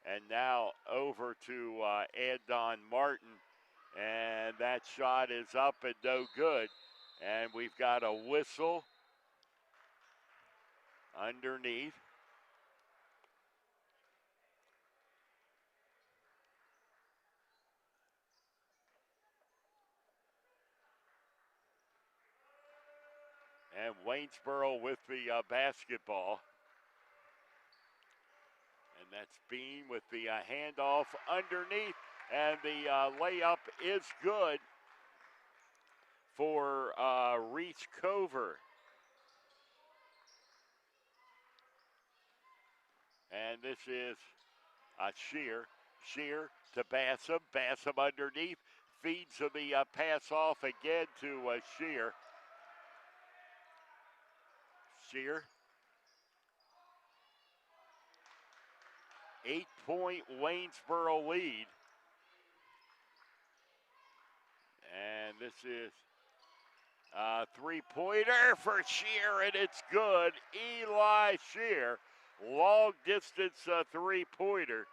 And now over to Andon Martin. And that shot is up and no good. And we've got a whistle underneath. And Waynesboro with the basketball. And that's Bean with the handoff underneath. And the layup is good for Reach Cover. And this is Shear. Shear to Bassam. Bassam underneath. Feeds the pass off again to Shear. Shear. 8-point Waynesboro lead. And this is a three-pointer for Shear, and it's good. Eli Shear, long distance three-pointer.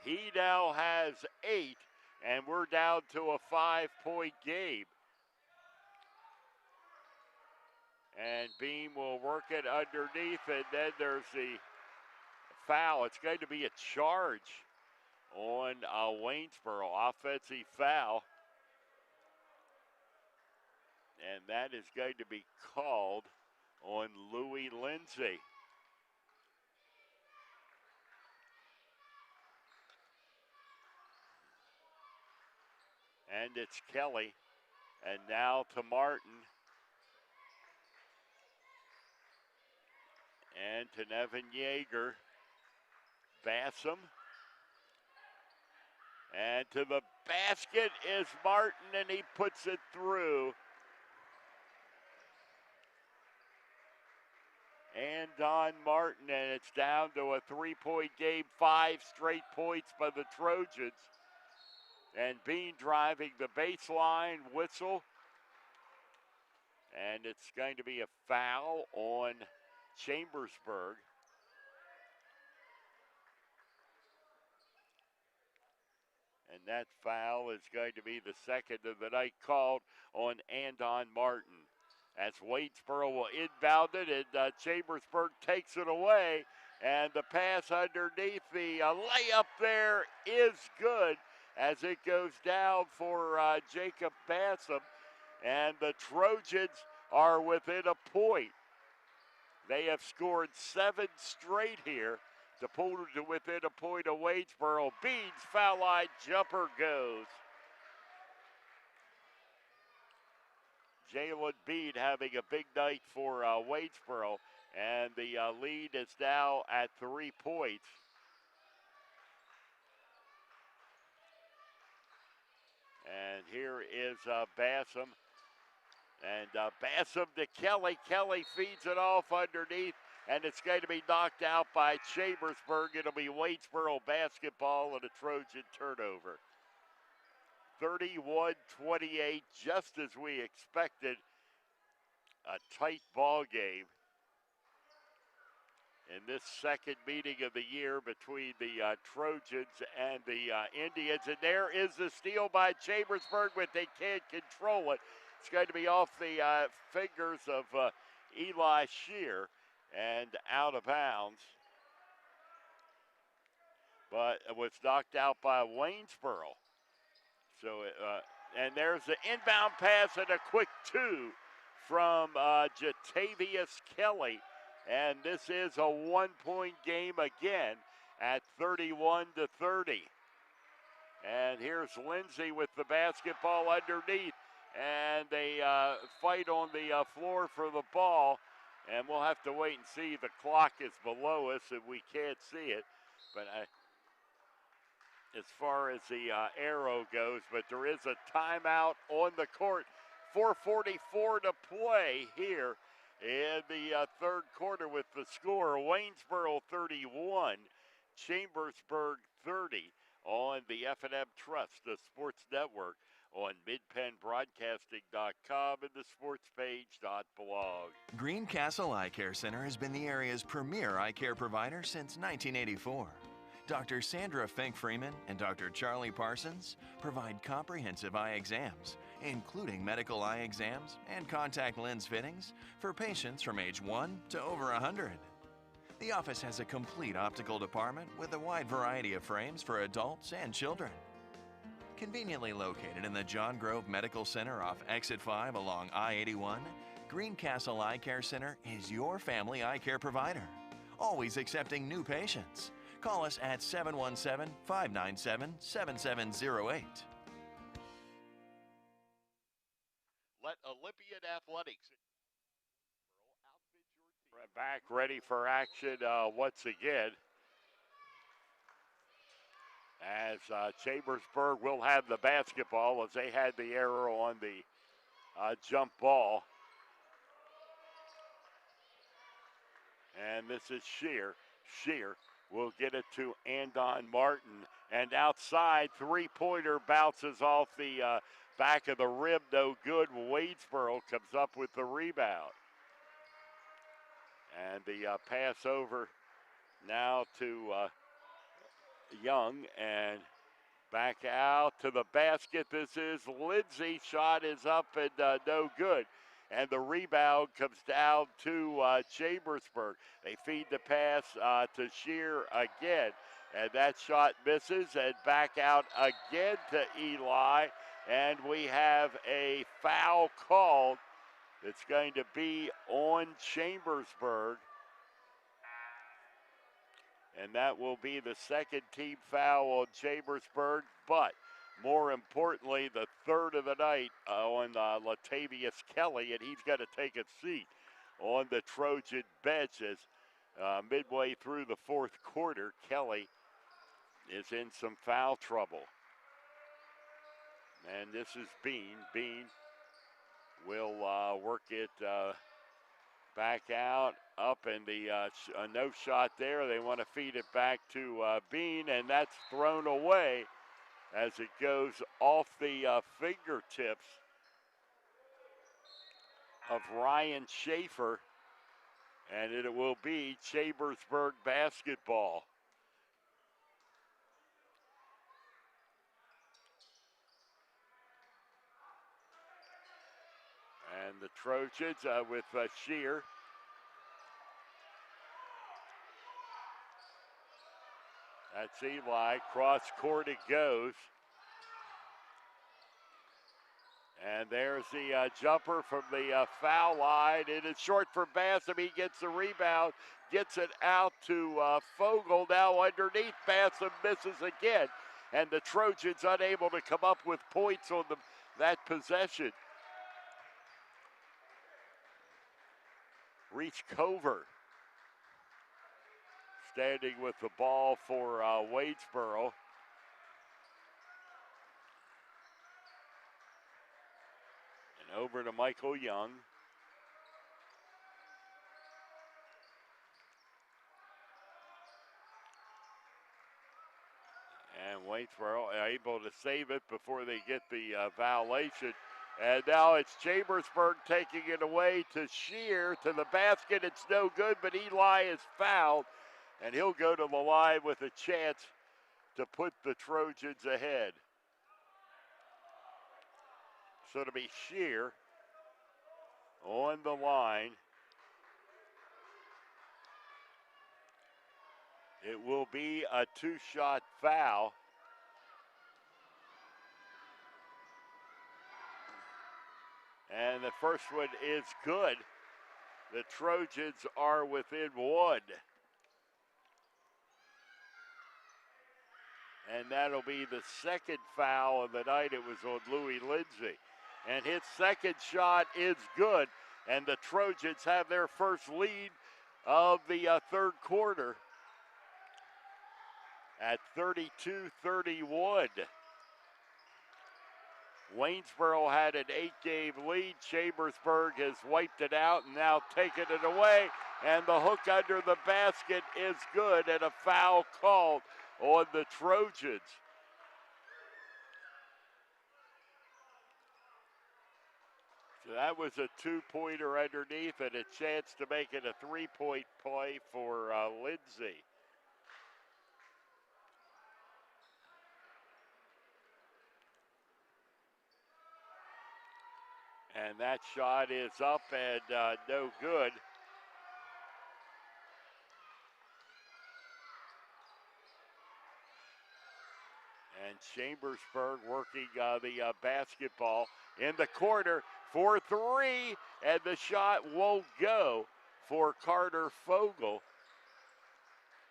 He now has 8, and we're down to a 5-point game. And Beam will work it underneath, and then there's the foul. It's going to be a charge on Waynesboro, offensive foul. And that is going to be called on Louis Lindsay. And it's Kelly. And now to Martin. And to Nevin Yeager. Bassam. And to the basket is Martin, and he puts it through. Andon Martin, and it's down to a 3-point game, 5 straight points by the Trojans. And Bean driving the baseline, whistle. And it's going to be a foul on Chambersburg. And that foul is going to be the second of the night called on Andon Martin. As Waynesboro will inbound it, and Chambersburg takes it away. And the pass underneath, the layup there is good as it goes down for Jacob Bassam. And the Trojans are within a point. They have scored 7 straight here to pull to within a point of Waynesboro. Beans foul line jumper goes. Jalen Bede having a big night for Waynesboro, and the lead is now at 3 points. And here is Bassam, and Bassam to Kelly. Kelly feeds it off underneath, and it's going to be knocked out by Chambersburg. It'll be Waynesboro basketball and a Trojan turnover. 31-28, just as we expected. A tight ball game in this second meeting of the year between the Trojans and the Indians. And there is the steal by Chambersburg, but they can't control it. It's going to be off the fingers of Eli Shear. and out of bounds. But it was knocked out by Waynesboro. So, and there's the inbound pass and a quick two from Jatavius Kelly. And this is a one-point game again at 31-30. And here's Lindsay with the basketball underneath. And they fight on the floor for the ball. And we'll have to wait and see. The clock is below us and we can't see it. But as far as the arrow goes, but there is a timeout on the court. 4:44 to play here in the third quarter with the score. Waynesboro 31, Chambersburg 30 on the F&M Trust, the Sports Network, on midpenbroadcasting.com and the sportspage.blog. Greencastle Eye Care Center has been the area's premier eye care provider since 1984. Dr. Sandra Fink-Freeman and Dr. Charlie Parsons provide comprehensive eye exams, including medical eye exams and contact lens fittings for patients from age 1 to over 100. The office has a complete optical department with a wide variety of frames for adults and children. Conveniently located in the John Grove Medical Center off Exit 5 along I-81, Greencastle Eye Care Center is your family eye care provider, always accepting new patients. Call us at 717-597-7708. Let Olympian Athletics back ready for action once again. As Chambersburg will have the basketball as they had the arrow on the jump ball. And this is Shear. Shear will get it to Andon Martin. And outside, three-pointer bounces off the back of the rim. No good. Waynesboro comes up with the rebound. And the pass over now to Young. And back out to the basket. This is Lindsay. Shot is up and no good. And the rebound comes down to Chambersburg. They feed the pass to Shear again. And that shot misses. And back out again to Eli. And we have a foul called. It's going to be on Chambersburg. And that will be the second team foul on Chambersburg. But more importantly, the third of the night on Latavius Kelly, and he's got to take a seat on the Trojan bench as midway through the fourth quarter, Kelly is in some foul trouble. And this is Bean. Bean will work it back out, up, and the no shot there. They want to feed it back to Bean, and that's thrown away as it goes off the fingertips of Ryan Schaefer, and it will be Chambersburg basketball. And the Trojans with Shear. That's Eli. Cross court it goes. And there's the jumper from the foul line. It is short for Bassam. He gets the rebound, gets it out to Fogel. Now underneath, Bassam misses again. And the Trojans unable to come up with points on that possession. Reach Cover standing with the ball for Waynesboro. And over to Michael Young. And Waynesboro able to save it before they get the violation. And now it's Chambersburg taking it away to Shear to the basket. It's no good, but Eli is fouled. And he'll go to the line with a chance to put the Trojans ahead. So to be Shear on the line. It will be a two-shot foul. And the first one is good. The Trojans are within one. And that'll be the second foul of the night. It was on Louis Lindsay. And his second shot is good. And the Trojans have their first lead of the third quarter at 32-31. Waynesboro had an 8-game lead. Chambersburg has wiped it out and now taken it away. And the hook under the basket is good, and a foul called on the Trojans. So that was a two-pointer underneath and a chance to make it a three-point play for Lindsay. And that shot is up and no good. And Chambersburg working the basketball in the corner for three, and the shot won't go for Carter Fogle.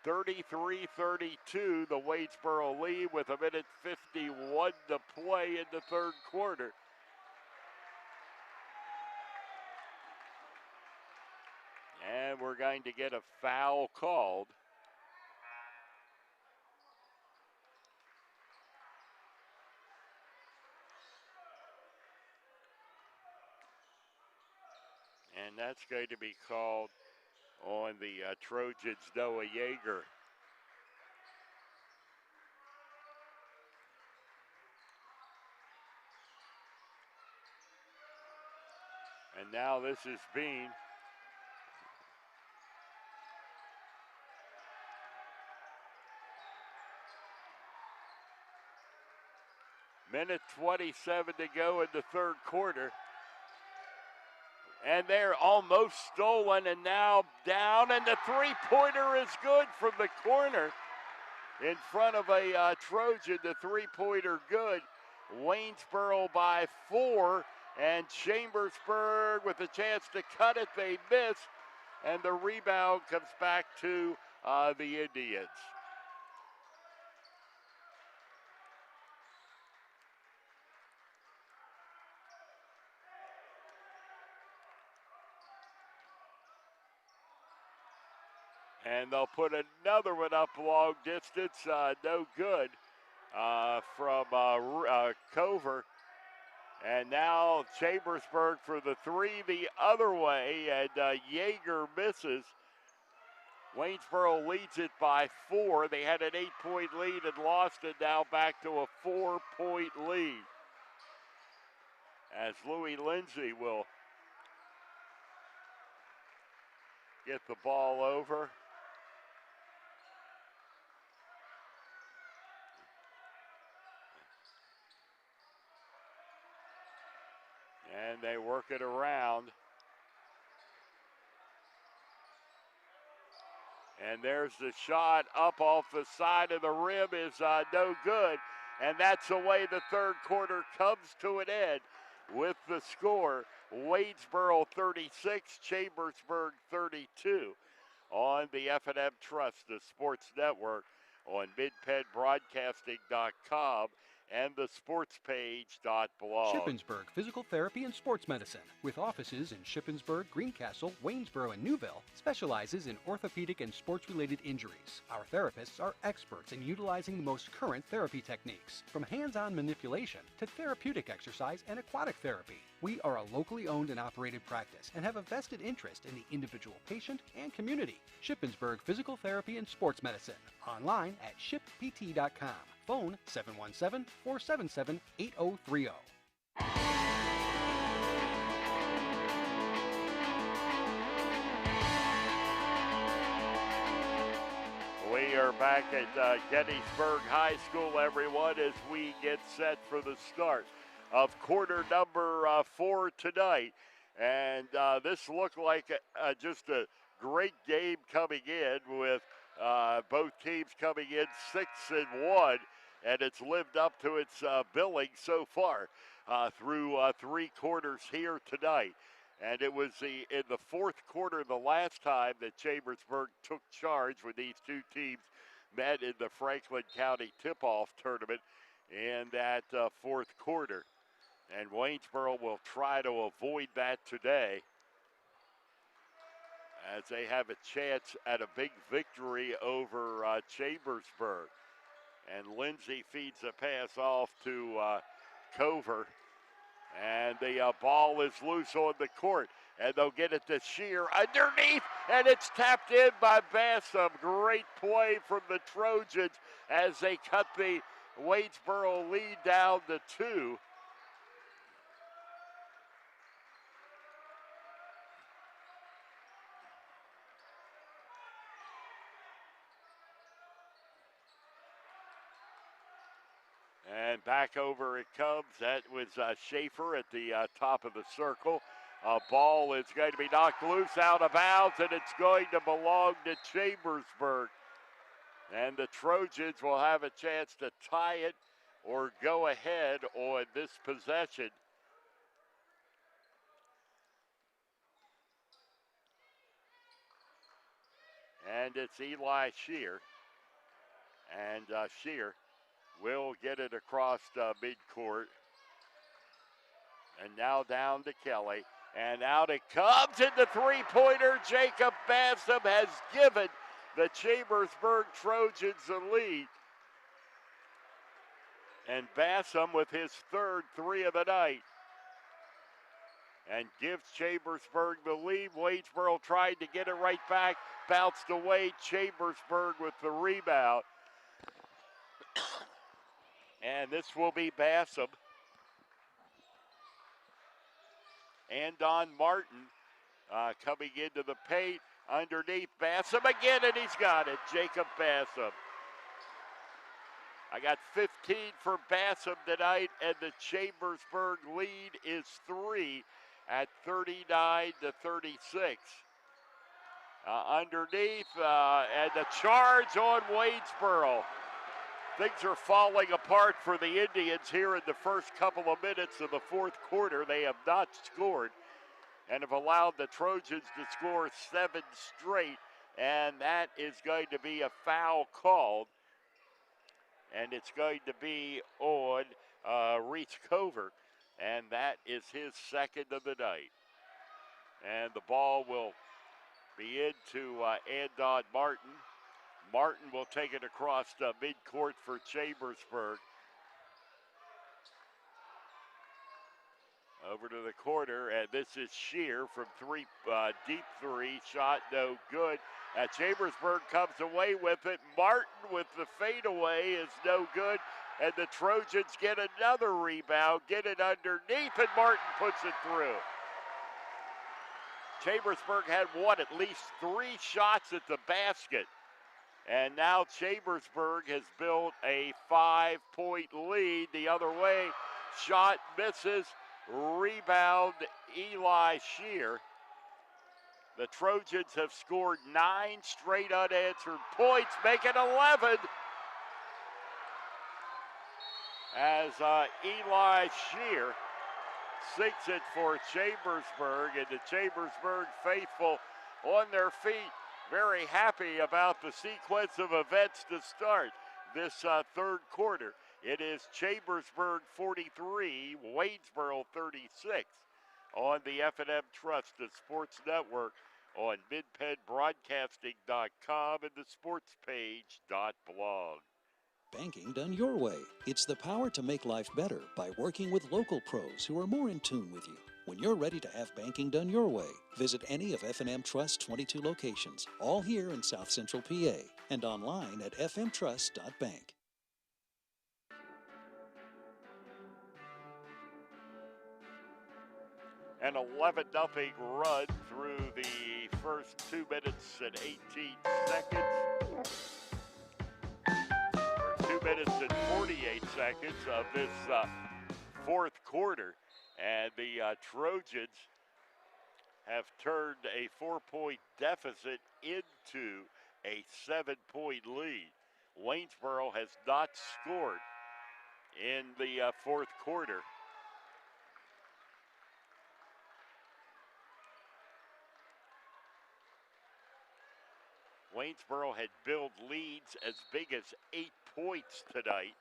33-32, the Waynesboro lead with a minute 51 to play in the third quarter. And we're going to get a foul called. And that's going to be called on the Trojans, Noah Yeager. And now this is Bean. Minute 27 to go in the third quarter. And they're almost stolen and now down. And the three-pointer is good from the corner. In front of a Trojan, the three-pointer good. Waynesboro by 4. And Chambersburg with a chance to cut it. They miss. And the rebound comes back to the Indians. And they'll put another one up long distance, no good from Cover. And now Chambersburg for the three the other way, and Yeager misses. Waynesboro leads it by 4. They had an 8-point lead and lost it, now back to a 4-point lead. As Louis Lindsay will get the ball over. And they work it around. And there's the shot up off the side of the rim is no good. And that's the way the third quarter comes to an end with the score. Waynesboro 36, Chambersburg 32 on the F&M Trust, the sports network on midpenbroadcasting.com and the sportspage.blog. Shippensburg Physical Therapy and Sports Medicine, with offices in Shippensburg, Greencastle, Waynesboro, and Newville, specializes in orthopedic and sports-related injuries. Our therapists are experts in utilizing the most current therapy techniques, from hands-on manipulation to therapeutic exercise and aquatic therapy. We are a locally owned and operated practice and have a vested interest in the individual patient and community. Shippensburg Physical Therapy and Sports Medicine. Online at shippt.com. Phone 717-477-8030. We are back at Gettysburg High School, everyone, as we get set for the start of quarter number 4 tonight. And this looked like just a great game coming in with Both teams coming in 6-1, and it's lived up to its billing so far through 3 quarters here tonight. And it was in the fourth quarter the last time that Chambersburg took charge when these two teams met in the Franklin County tip-off tournament in that fourth quarter. And Waynesboro will try to avoid that today as they have a chance at a big victory over Chambersburg. And Lindsay feeds a pass off to Cover. And the ball is loose on the court. And they'll get it to Shear underneath. And it's tapped in by Bassam. Great play from the Trojans as they cut the Waynesboro lead down to 2. And back over it comes. That was Schaefer at the top of the circle. Ball is going to be knocked loose out of bounds, and it's going to belong to Chambersburg. And the Trojans will have a chance to tie it or go ahead on this possession. And it's Eli Shear. And Shear will get it across midcourt. And now down to Kelly. And out it comes in the three-pointer. Jacob Bassam has given the Chambersburg Trojans the lead. And Bassam with his third 3 of the night. And gives Chambersburg the lead. Waynesboro tried to get it right back. Bounced away. Chambersburg with the rebound. And this will be Bassam. And Don Martin coming into the paint underneath Bassam again, and he's got it. Jacob Bassam. I got 15 for Bassam tonight, and the Chambersburg lead is 3 at 39-36. Underneath, and the charge on Waynesboro. Things are falling apart for the Indians here in the first couple of minutes of the fourth quarter. They have not scored and have allowed the Trojans to score 7 straight, and that is going to be a foul called, and it's going to be on Reese Cover, and that is his second of the night. And the ball will be into Andon Martin. Martin will take it across midcourt for Chambersburg. Over to the corner, and this is Shear from deep three. Shot no good. Chambersburg comes away with it. Martin with the fadeaway is no good. And the Trojans get another rebound, get it underneath, and Martin puts it through. Chambersburg had at least 3 shots at the basket. And now Chambersburg has built a 5-point lead the other way. Shot misses, rebound Eli Shear. The Trojans have scored 9 straight unanswered points, making 11. As Eli Shear sinks it for Chambersburg, and the Chambersburg faithful on their feet. Very happy about the sequence of events to start this third quarter. It is Chambersburg 43, Waynesboro 36 on the F&M Trusted Sports Network on midpenbroadcasting.com and the sportspage.blog. Banking done your way. It's the power to make life better by working with local pros who are more in tune with you. When you're ready to have banking done your way, visit any of F&M Trust's 22 locations, all here in South Central PA, and online at fmtrust.bank. An 11-0 run through the first 2 minutes and 18 seconds. 2 minutes and 48 seconds of this fourth quarter. And the Trojans have turned a 4-point deficit into a 7-point lead. Waynesboro has not scored in the fourth quarter. Waynesboro had built leads as big as 8 points tonight.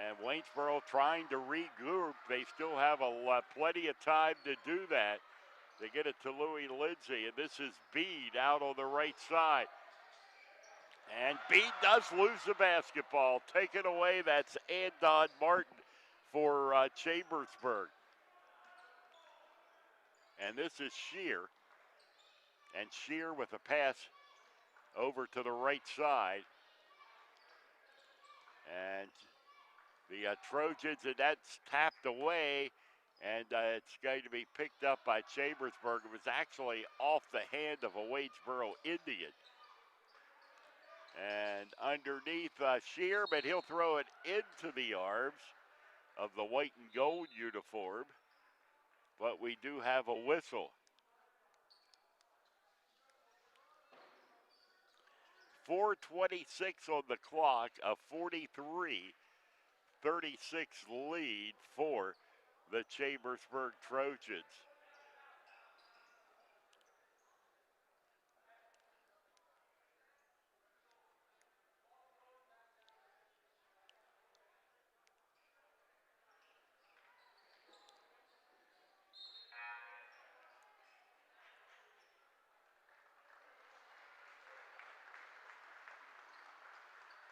And Waynesboro trying to regroup. They still have plenty of time to do that. They get it to Louis Lindsay, and this is Bede out on the right side. And Bede does lose the basketball. Taken away, that's Andon Martin for Chambersburg. And this is Shear. And Shear with a pass over to the right side. And the Trojans, and that's tapped away, and it's going to be picked up by Chambersburg. It was actually off the hand of a Waynesboro Indian. And underneath Shear, but he'll throw it into the arms of the white and gold uniform. But we do have a whistle. 4:26 on the clock, a 43-36 lead for the Chambersburg Trojans.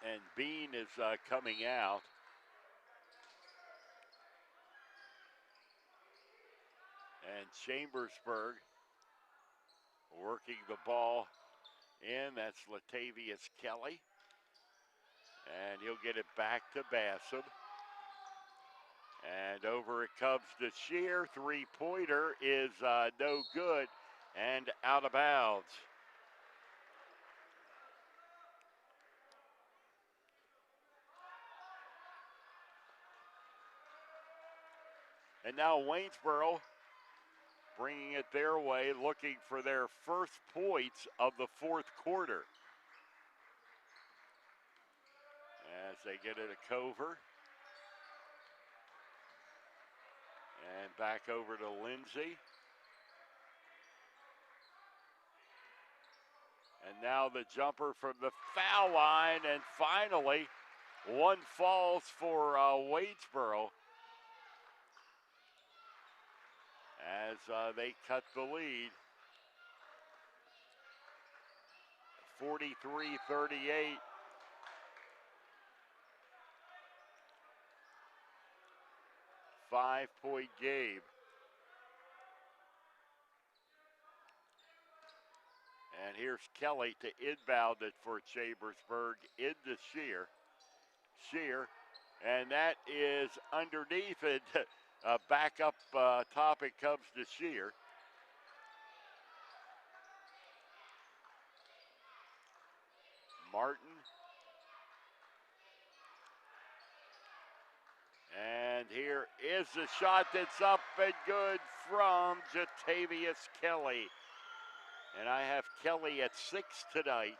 And Bean is coming out. And Chambersburg working the ball in. That's Latavius Kelly. And he'll get it back to Bassam. And over it comes to Shear. Three-pointer is no good and out of bounds. And now Waynesboro bringing it their way, looking for their first points of the fourth quarter. As they get it to Cover. And back over to Lindsay. And now the jumper from the foul line, and finally one falls for Waynesboro as they cut the lead. 43-38. Five-point game. And here's Kelly to inbound it for Chambersburg into Shear. Shear, and that is underneath it. Back up top it comes to Shear. Martin. And here is the shot that's up and good from Jatavius Kelly. And I have Kelly at 6 tonight,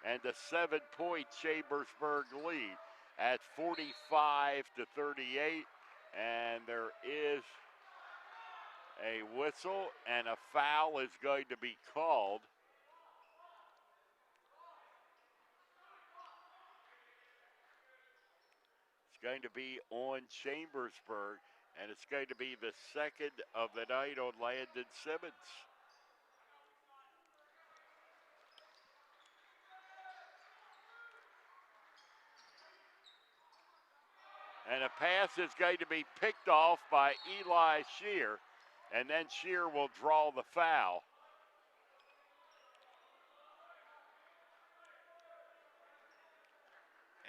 and a 7-point Chambersburg lead at 45-38. And there is a whistle, and a foul is going to be called. It's going to be on Chambersburg, and it's going to be the second of the night on Landon Simmons. And a pass is going to be picked off by Eli Shear, and then Shear will draw the foul.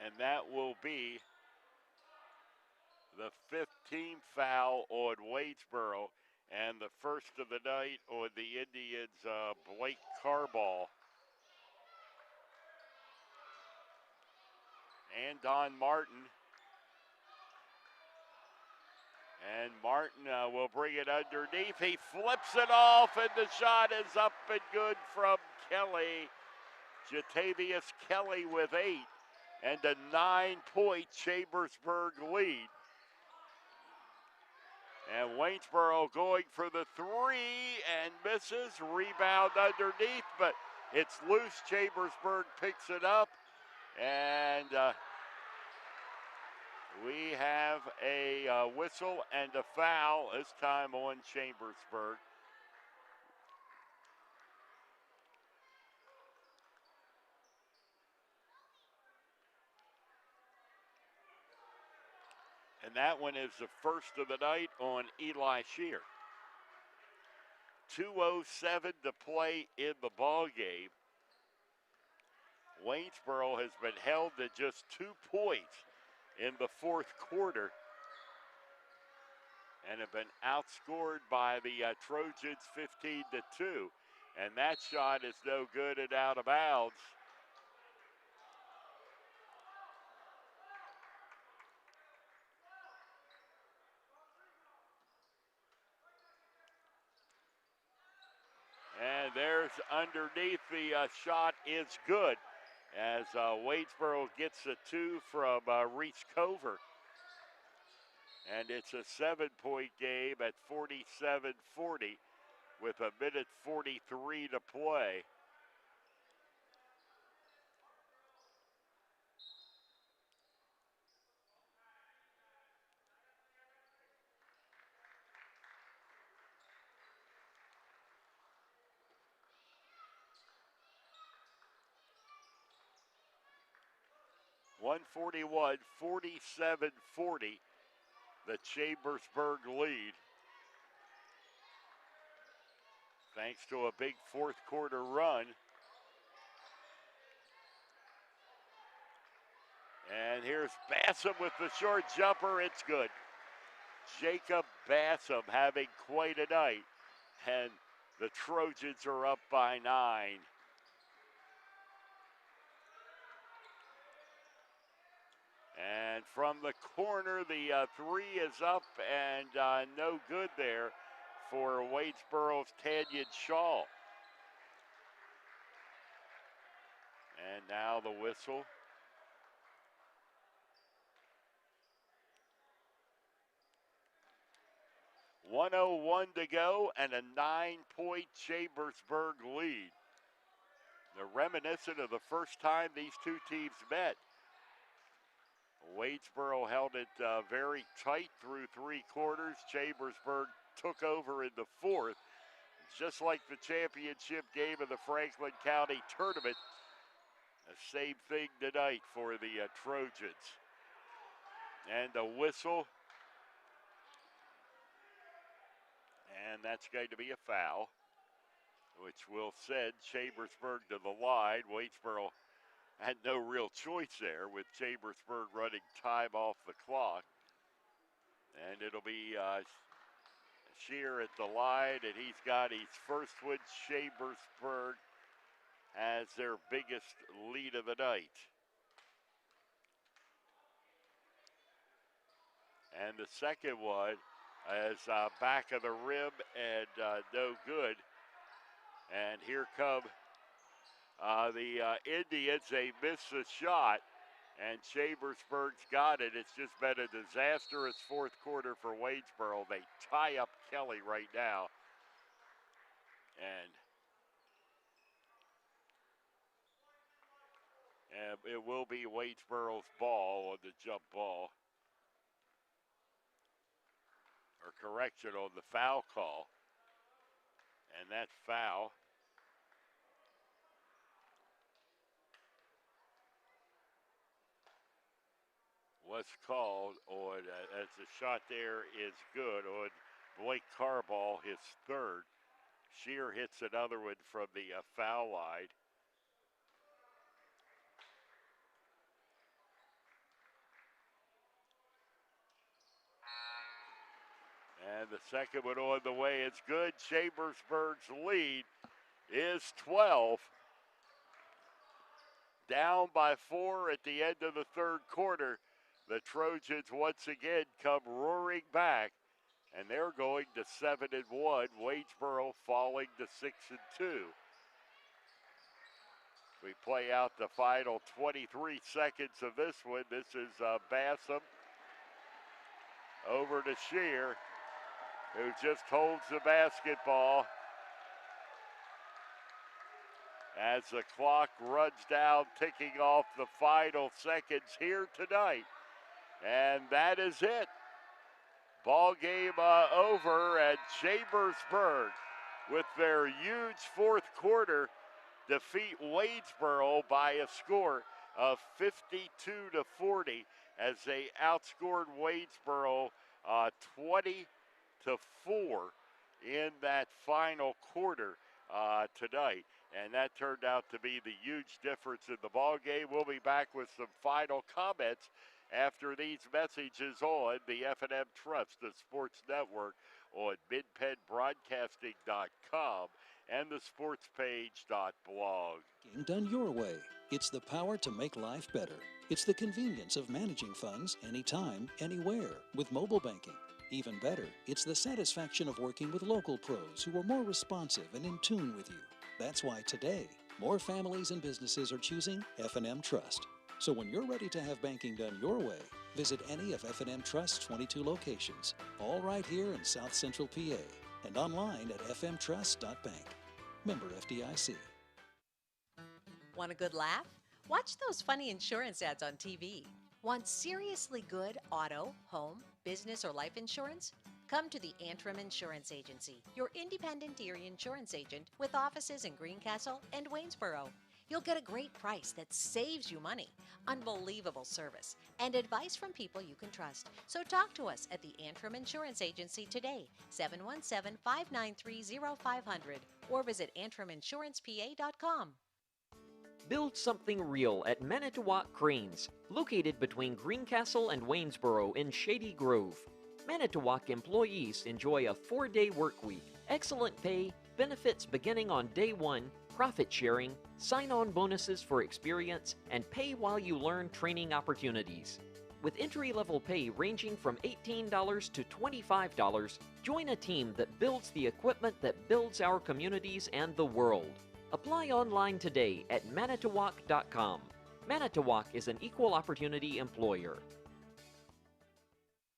And that will be the 15th foul on Waynesboro, and the first of the night on the Indians, Blake Carball. And Don Martin. And Martin will bring it underneath. He flips it off, and the shot is up and good from Kelly. Jatavius Kelly with 8, and a 9-point Chambersburg lead. And Waynesboro going for the 3 and misses. Rebound underneath, but it's loose. Chambersburg picks it up, and we have a whistle and a foul, this time on Chambersburg. And that one is the first of the night on Eli Shear. 2:07 to play in the ball game. Waynesboro has been held to just 2 points in the fourth quarter and have been outscored by the Trojans 15-2. And that shot is no good and out of bounds. And there's underneath, the shot is good as Waynesboro gets a 2 from Reese Cover. And it's a 7-point game at 47-40 with 1:43 to play. (141) 47-40, the Chambersburg lead. Thanks to a big fourth quarter run. And here's Bassam with the short jumper. It's good. Jacob Bassam having quite a night. And the Trojans are up by 9. And from the corner, the 3 is up and no good there for Waynesboro's Tanya Shaw. And now the whistle. .101 to go and a 9-point Chambersburg lead. They're reminiscent of the first time these two teams met. Waynesboro held it very tight through 3 quarters. Chambersburg took over in the 4th. Just like the championship game of the Franklin County Tournament. The same thing tonight for the Trojans. And a whistle. And that's going to be a foul, which will send Chambersburg to the line. Waynesboro had no real choice there with Chambersburg running time off the clock. And it'll be Shear at the line, and he's got his first one. Chambersburg has their biggest lead of the night. And the second one is back of the rim and no good. And here come the Indians. They miss the shot, and Chambersburg's got it. It's just been a disastrous fourth quarter for Waynesboro. They tie up Kelly right now. And it will be Waynesboro's ball on the jump ball. Or correction, on the foul call. And that foul was called on, as the shot there is good, on Blake Carball, his 3rd. Shear hits another one from the foul line. And the second one on the way, it's good. Chambersburg's lead is 12. Down by 4 at the end of the 3rd quarter. The Trojans once again come roaring back and they're going to 7-1. Waynesboro falling to 6-2. We play out the final 23 seconds of this one. This is Bassam over to Shear, who just holds the basketball as the clock runs down, ticking off the final seconds here tonight. And that is it. Ball game over, at Chambersburg, with their huge fourth quarter, defeat Waynesboro by a score of 52-40 as they outscored Waynesboro 20-4 in that final quarter tonight. And that turned out to be the huge difference in the ball game. We'll be back with some final comments after these messages on the F&M Trust, the sports network, on midpennbroadcasting.com and the sportspage.blog. Done your way. It's the power to make life better. It's the convenience of managing funds anytime, anywhere with mobile banking. Even better, it's the satisfaction of working with local pros who are more responsive and in tune with you. That's why today, more families and businesses are choosing F&M Trust. So when you're ready to have banking done your way, visit any of F&M Trust's 22 locations, all right here in South Central PA, and online at fmtrust.bank. Member FDIC. Want a good laugh? Watch those funny insurance ads on TV. Want seriously good auto, home, business, or life insurance? Come to the Antrim Insurance Agency, your independent Erie insurance agent with offices in Greencastle and Waynesboro. You'll get a great price that saves you money, unbelievable service, and advice from people you can trust. So talk to us at the Antrim Insurance Agency today, 717-593-0500, or visit AntrimInsurancePA.com. Build something real at Manitowoc Cranes, located between Greencastle and Waynesboro in Shady Grove. Manitowoc employees enjoy a 4-day work week, excellent pay, benefits beginning on day 1, profit sharing, sign-on bonuses for experience, and pay while you learn training opportunities. With entry-level pay ranging from $18 to $25, join a team that builds the equipment that builds our communities and the world. Apply online today at manitowoc.com. Manitowoc is an equal opportunity employer.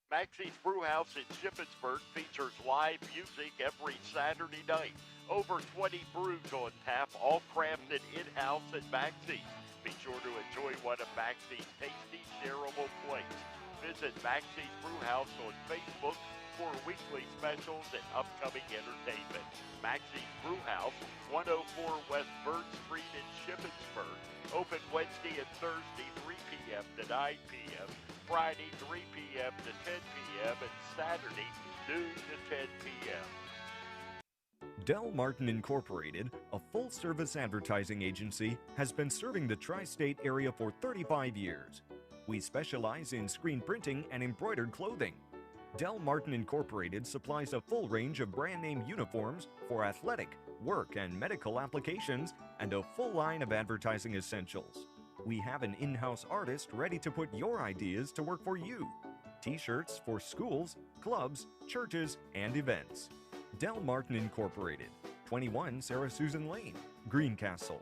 Maxie's Brewhouse in Shippensburg features live music every Saturday night. Over 20 brews on tap, all crafted in-house at Maxie's. Be sure to enjoy one of Maxie's tasty, shareable plates. Visit Maxie's Brewhouse on Facebook for weekly specials and upcoming entertainment. Maxie's Brewhouse, 104 West Bird Street in Shippensburg. Open Wednesday and Thursday, 3 p.m. to 9 p.m., Friday, 3 p.m. to 10 p.m., and Saturday, noon to 10 p.m. Del Martin Incorporated, a full-service advertising agency, has been serving the tri-state area for 35 years. We specialize in screen printing and embroidered clothing. Del Martin Incorporated supplies a full range of brand-name uniforms for athletic, work, and medical applications, and a full line of advertising essentials. We have an in-house artist ready to put your ideas to work for you. T-shirts for schools, clubs, churches, and events. Del Martin Incorporated, 21 Sarah Susan Lane, Greencastle.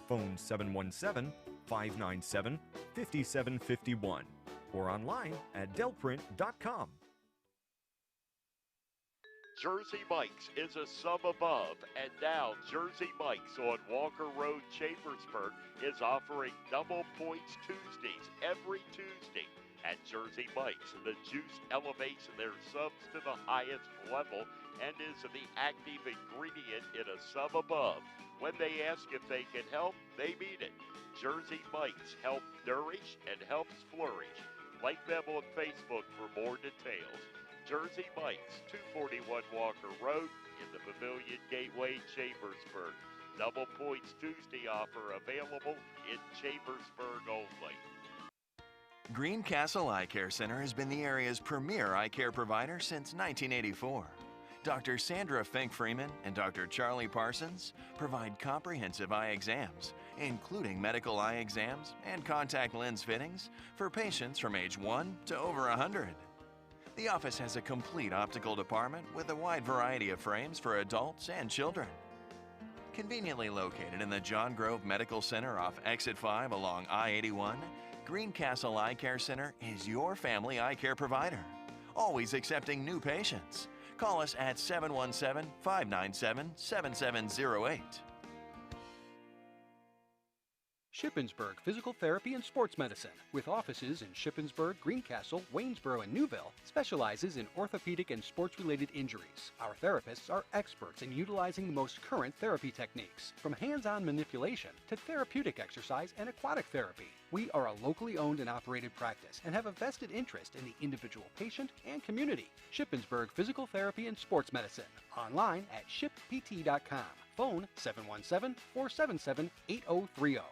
Phone 717-597-5751 or online at delprint.com. Jersey Mike's is a sub above, and now Jersey Mike's on Walker Road, Chambersburg is offering double points Tuesdays every Tuesday. At Jersey Mike's, the juice elevates their subs to the highest level and is the active ingredient in a sub above. When they ask if they can help, they mean it. Jersey Mike's help nourish and helps flourish. Like them on Facebook for more details. Jersey Mike's, 241 Walker Road in the Pavilion Gateway, Chambersburg. Double points Tuesday offer available in Chambersburg only. Greencastle Eye Care Center has been the area's premier eye care provider since 1984. Dr. Sandra Fink-Freeman and Dr. Charlie Parsons provide comprehensive eye exams, including medical eye exams and contact lens fittings for patients from age 1 to over 100. The office has a complete optical department with a wide variety of frames for adults and children. Conveniently located in the John Grove Medical Center off Exit 5 along I-81, Greencastle Eye Care Center is your family eye care provider. Always accepting new patients. Call us at 717-597-7708. Shippensburg Physical Therapy and Sports Medicine, with offices in Shippensburg, Greencastle, Waynesboro, and Newville, specializes in orthopedic and sports-related injuries. Our therapists are experts in utilizing the most current therapy techniques, from hands-on manipulation to therapeutic exercise and aquatic therapy. We are a locally owned and operated practice and have a vested interest in the individual patient and community. Shippensburg Physical Therapy and Sports Medicine. Online at shippt.com. Phone 717-477-8030.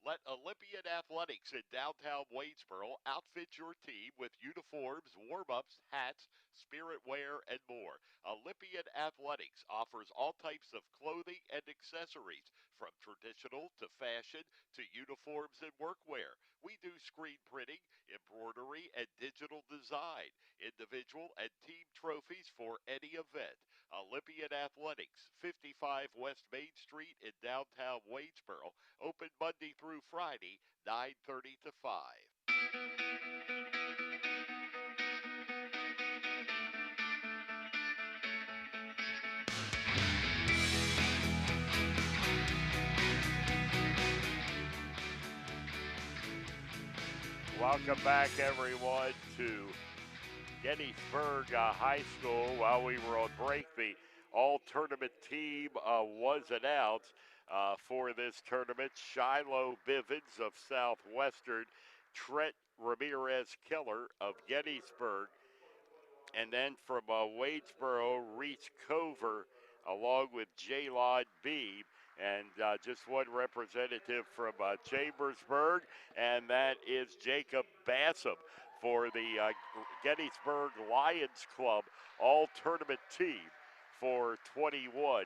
Let Olympian Athletics in downtown Waynesboro outfit your team with uniforms, warm-ups, hats, spirit wear, and more. Olympian Athletics offers all types of clothing and accessories, from traditional to fashion to uniforms and workwear. We do screen printing, embroidery, and digital design, individual and team trophies for any event. Olympian Athletics, 55 West Main Street in downtown Waynesboro, open Monday through Friday, 9:30 to 5. Welcome back, everyone, to Gettysburg High School. While we were on break, the all-tournament team was announced for this tournament. Shiloh Bivens of Southwestern, Trent Ramirez-Keller of Gettysburg, and then from Waynesboro, Reese Cover, along with Jalon Beebe, and just one representative from Chambersburg, and that is Jacob Bassam for the Gettysburg Lions Club all-tournament team for 21,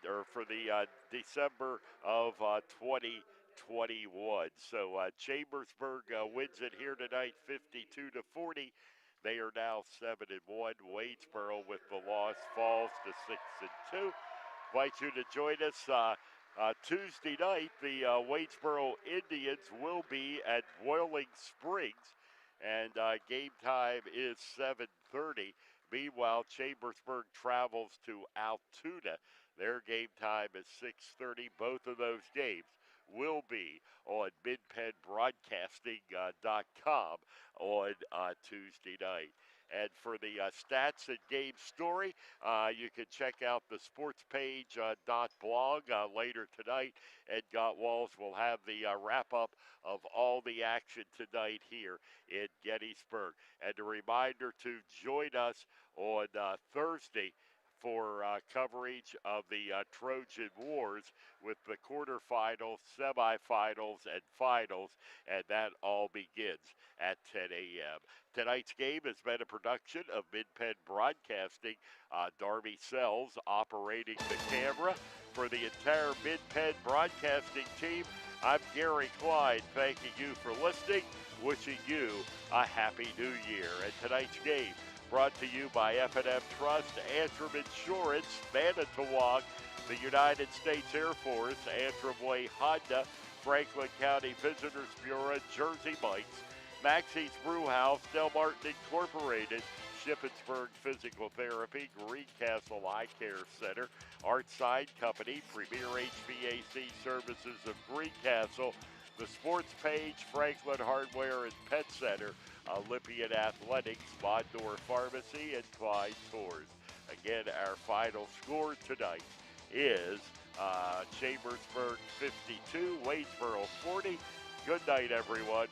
or for the December of 2021. So Chambersburg wins it here tonight, 52-40. They are now 7-1. Waynesboro with the loss falls to 6-2. Invite you to join us Tuesday night. The Waynesboro Indians will be at Boiling Springs, and game time is 7:30. Meanwhile, Chambersburg travels to Altoona. Their game time is 6:30. Both of those games will be on midpenbroadcasting.com on Tuesday night. And for the stats and game story, you can check out the sports page .blog later tonight. Ed Gottwals will have the wrap-up of all the action tonight here in Gettysburg. And a reminder to join us on Thursday for coverage of the Trojan Wars with the quarterfinals, semifinals, and finals, and that all begins at 10 a.m. Tonight's game has been a production of Mid-Penn Broadcasting. Darby Sells operating the camera. For the entire Mid-Penn Broadcasting team, I'm Gary Klein, thanking you for listening, wishing you a Happy New Year. And tonight's game brought to you by F&M Trust, Antrim Insurance, Manitowoc, the United States Air Force, Antrim Way Honda, Franklin County Visitors Bureau, Jersey Mike's, Maxie's Brewhouse, Del Martin Incorporated, Shippensburg Physical Therapy, Greencastle Eye Care Center, Art Sign Company, Premier HVAC Services of Greencastle, the Sports Page, Franklin Hardware and Pet Center, Olympian Athletics, Mondor Pharmacy, and Clyde Tours. Again, our final score tonight is Chambersburg 52, Waynesboro 40. Good night, everyone.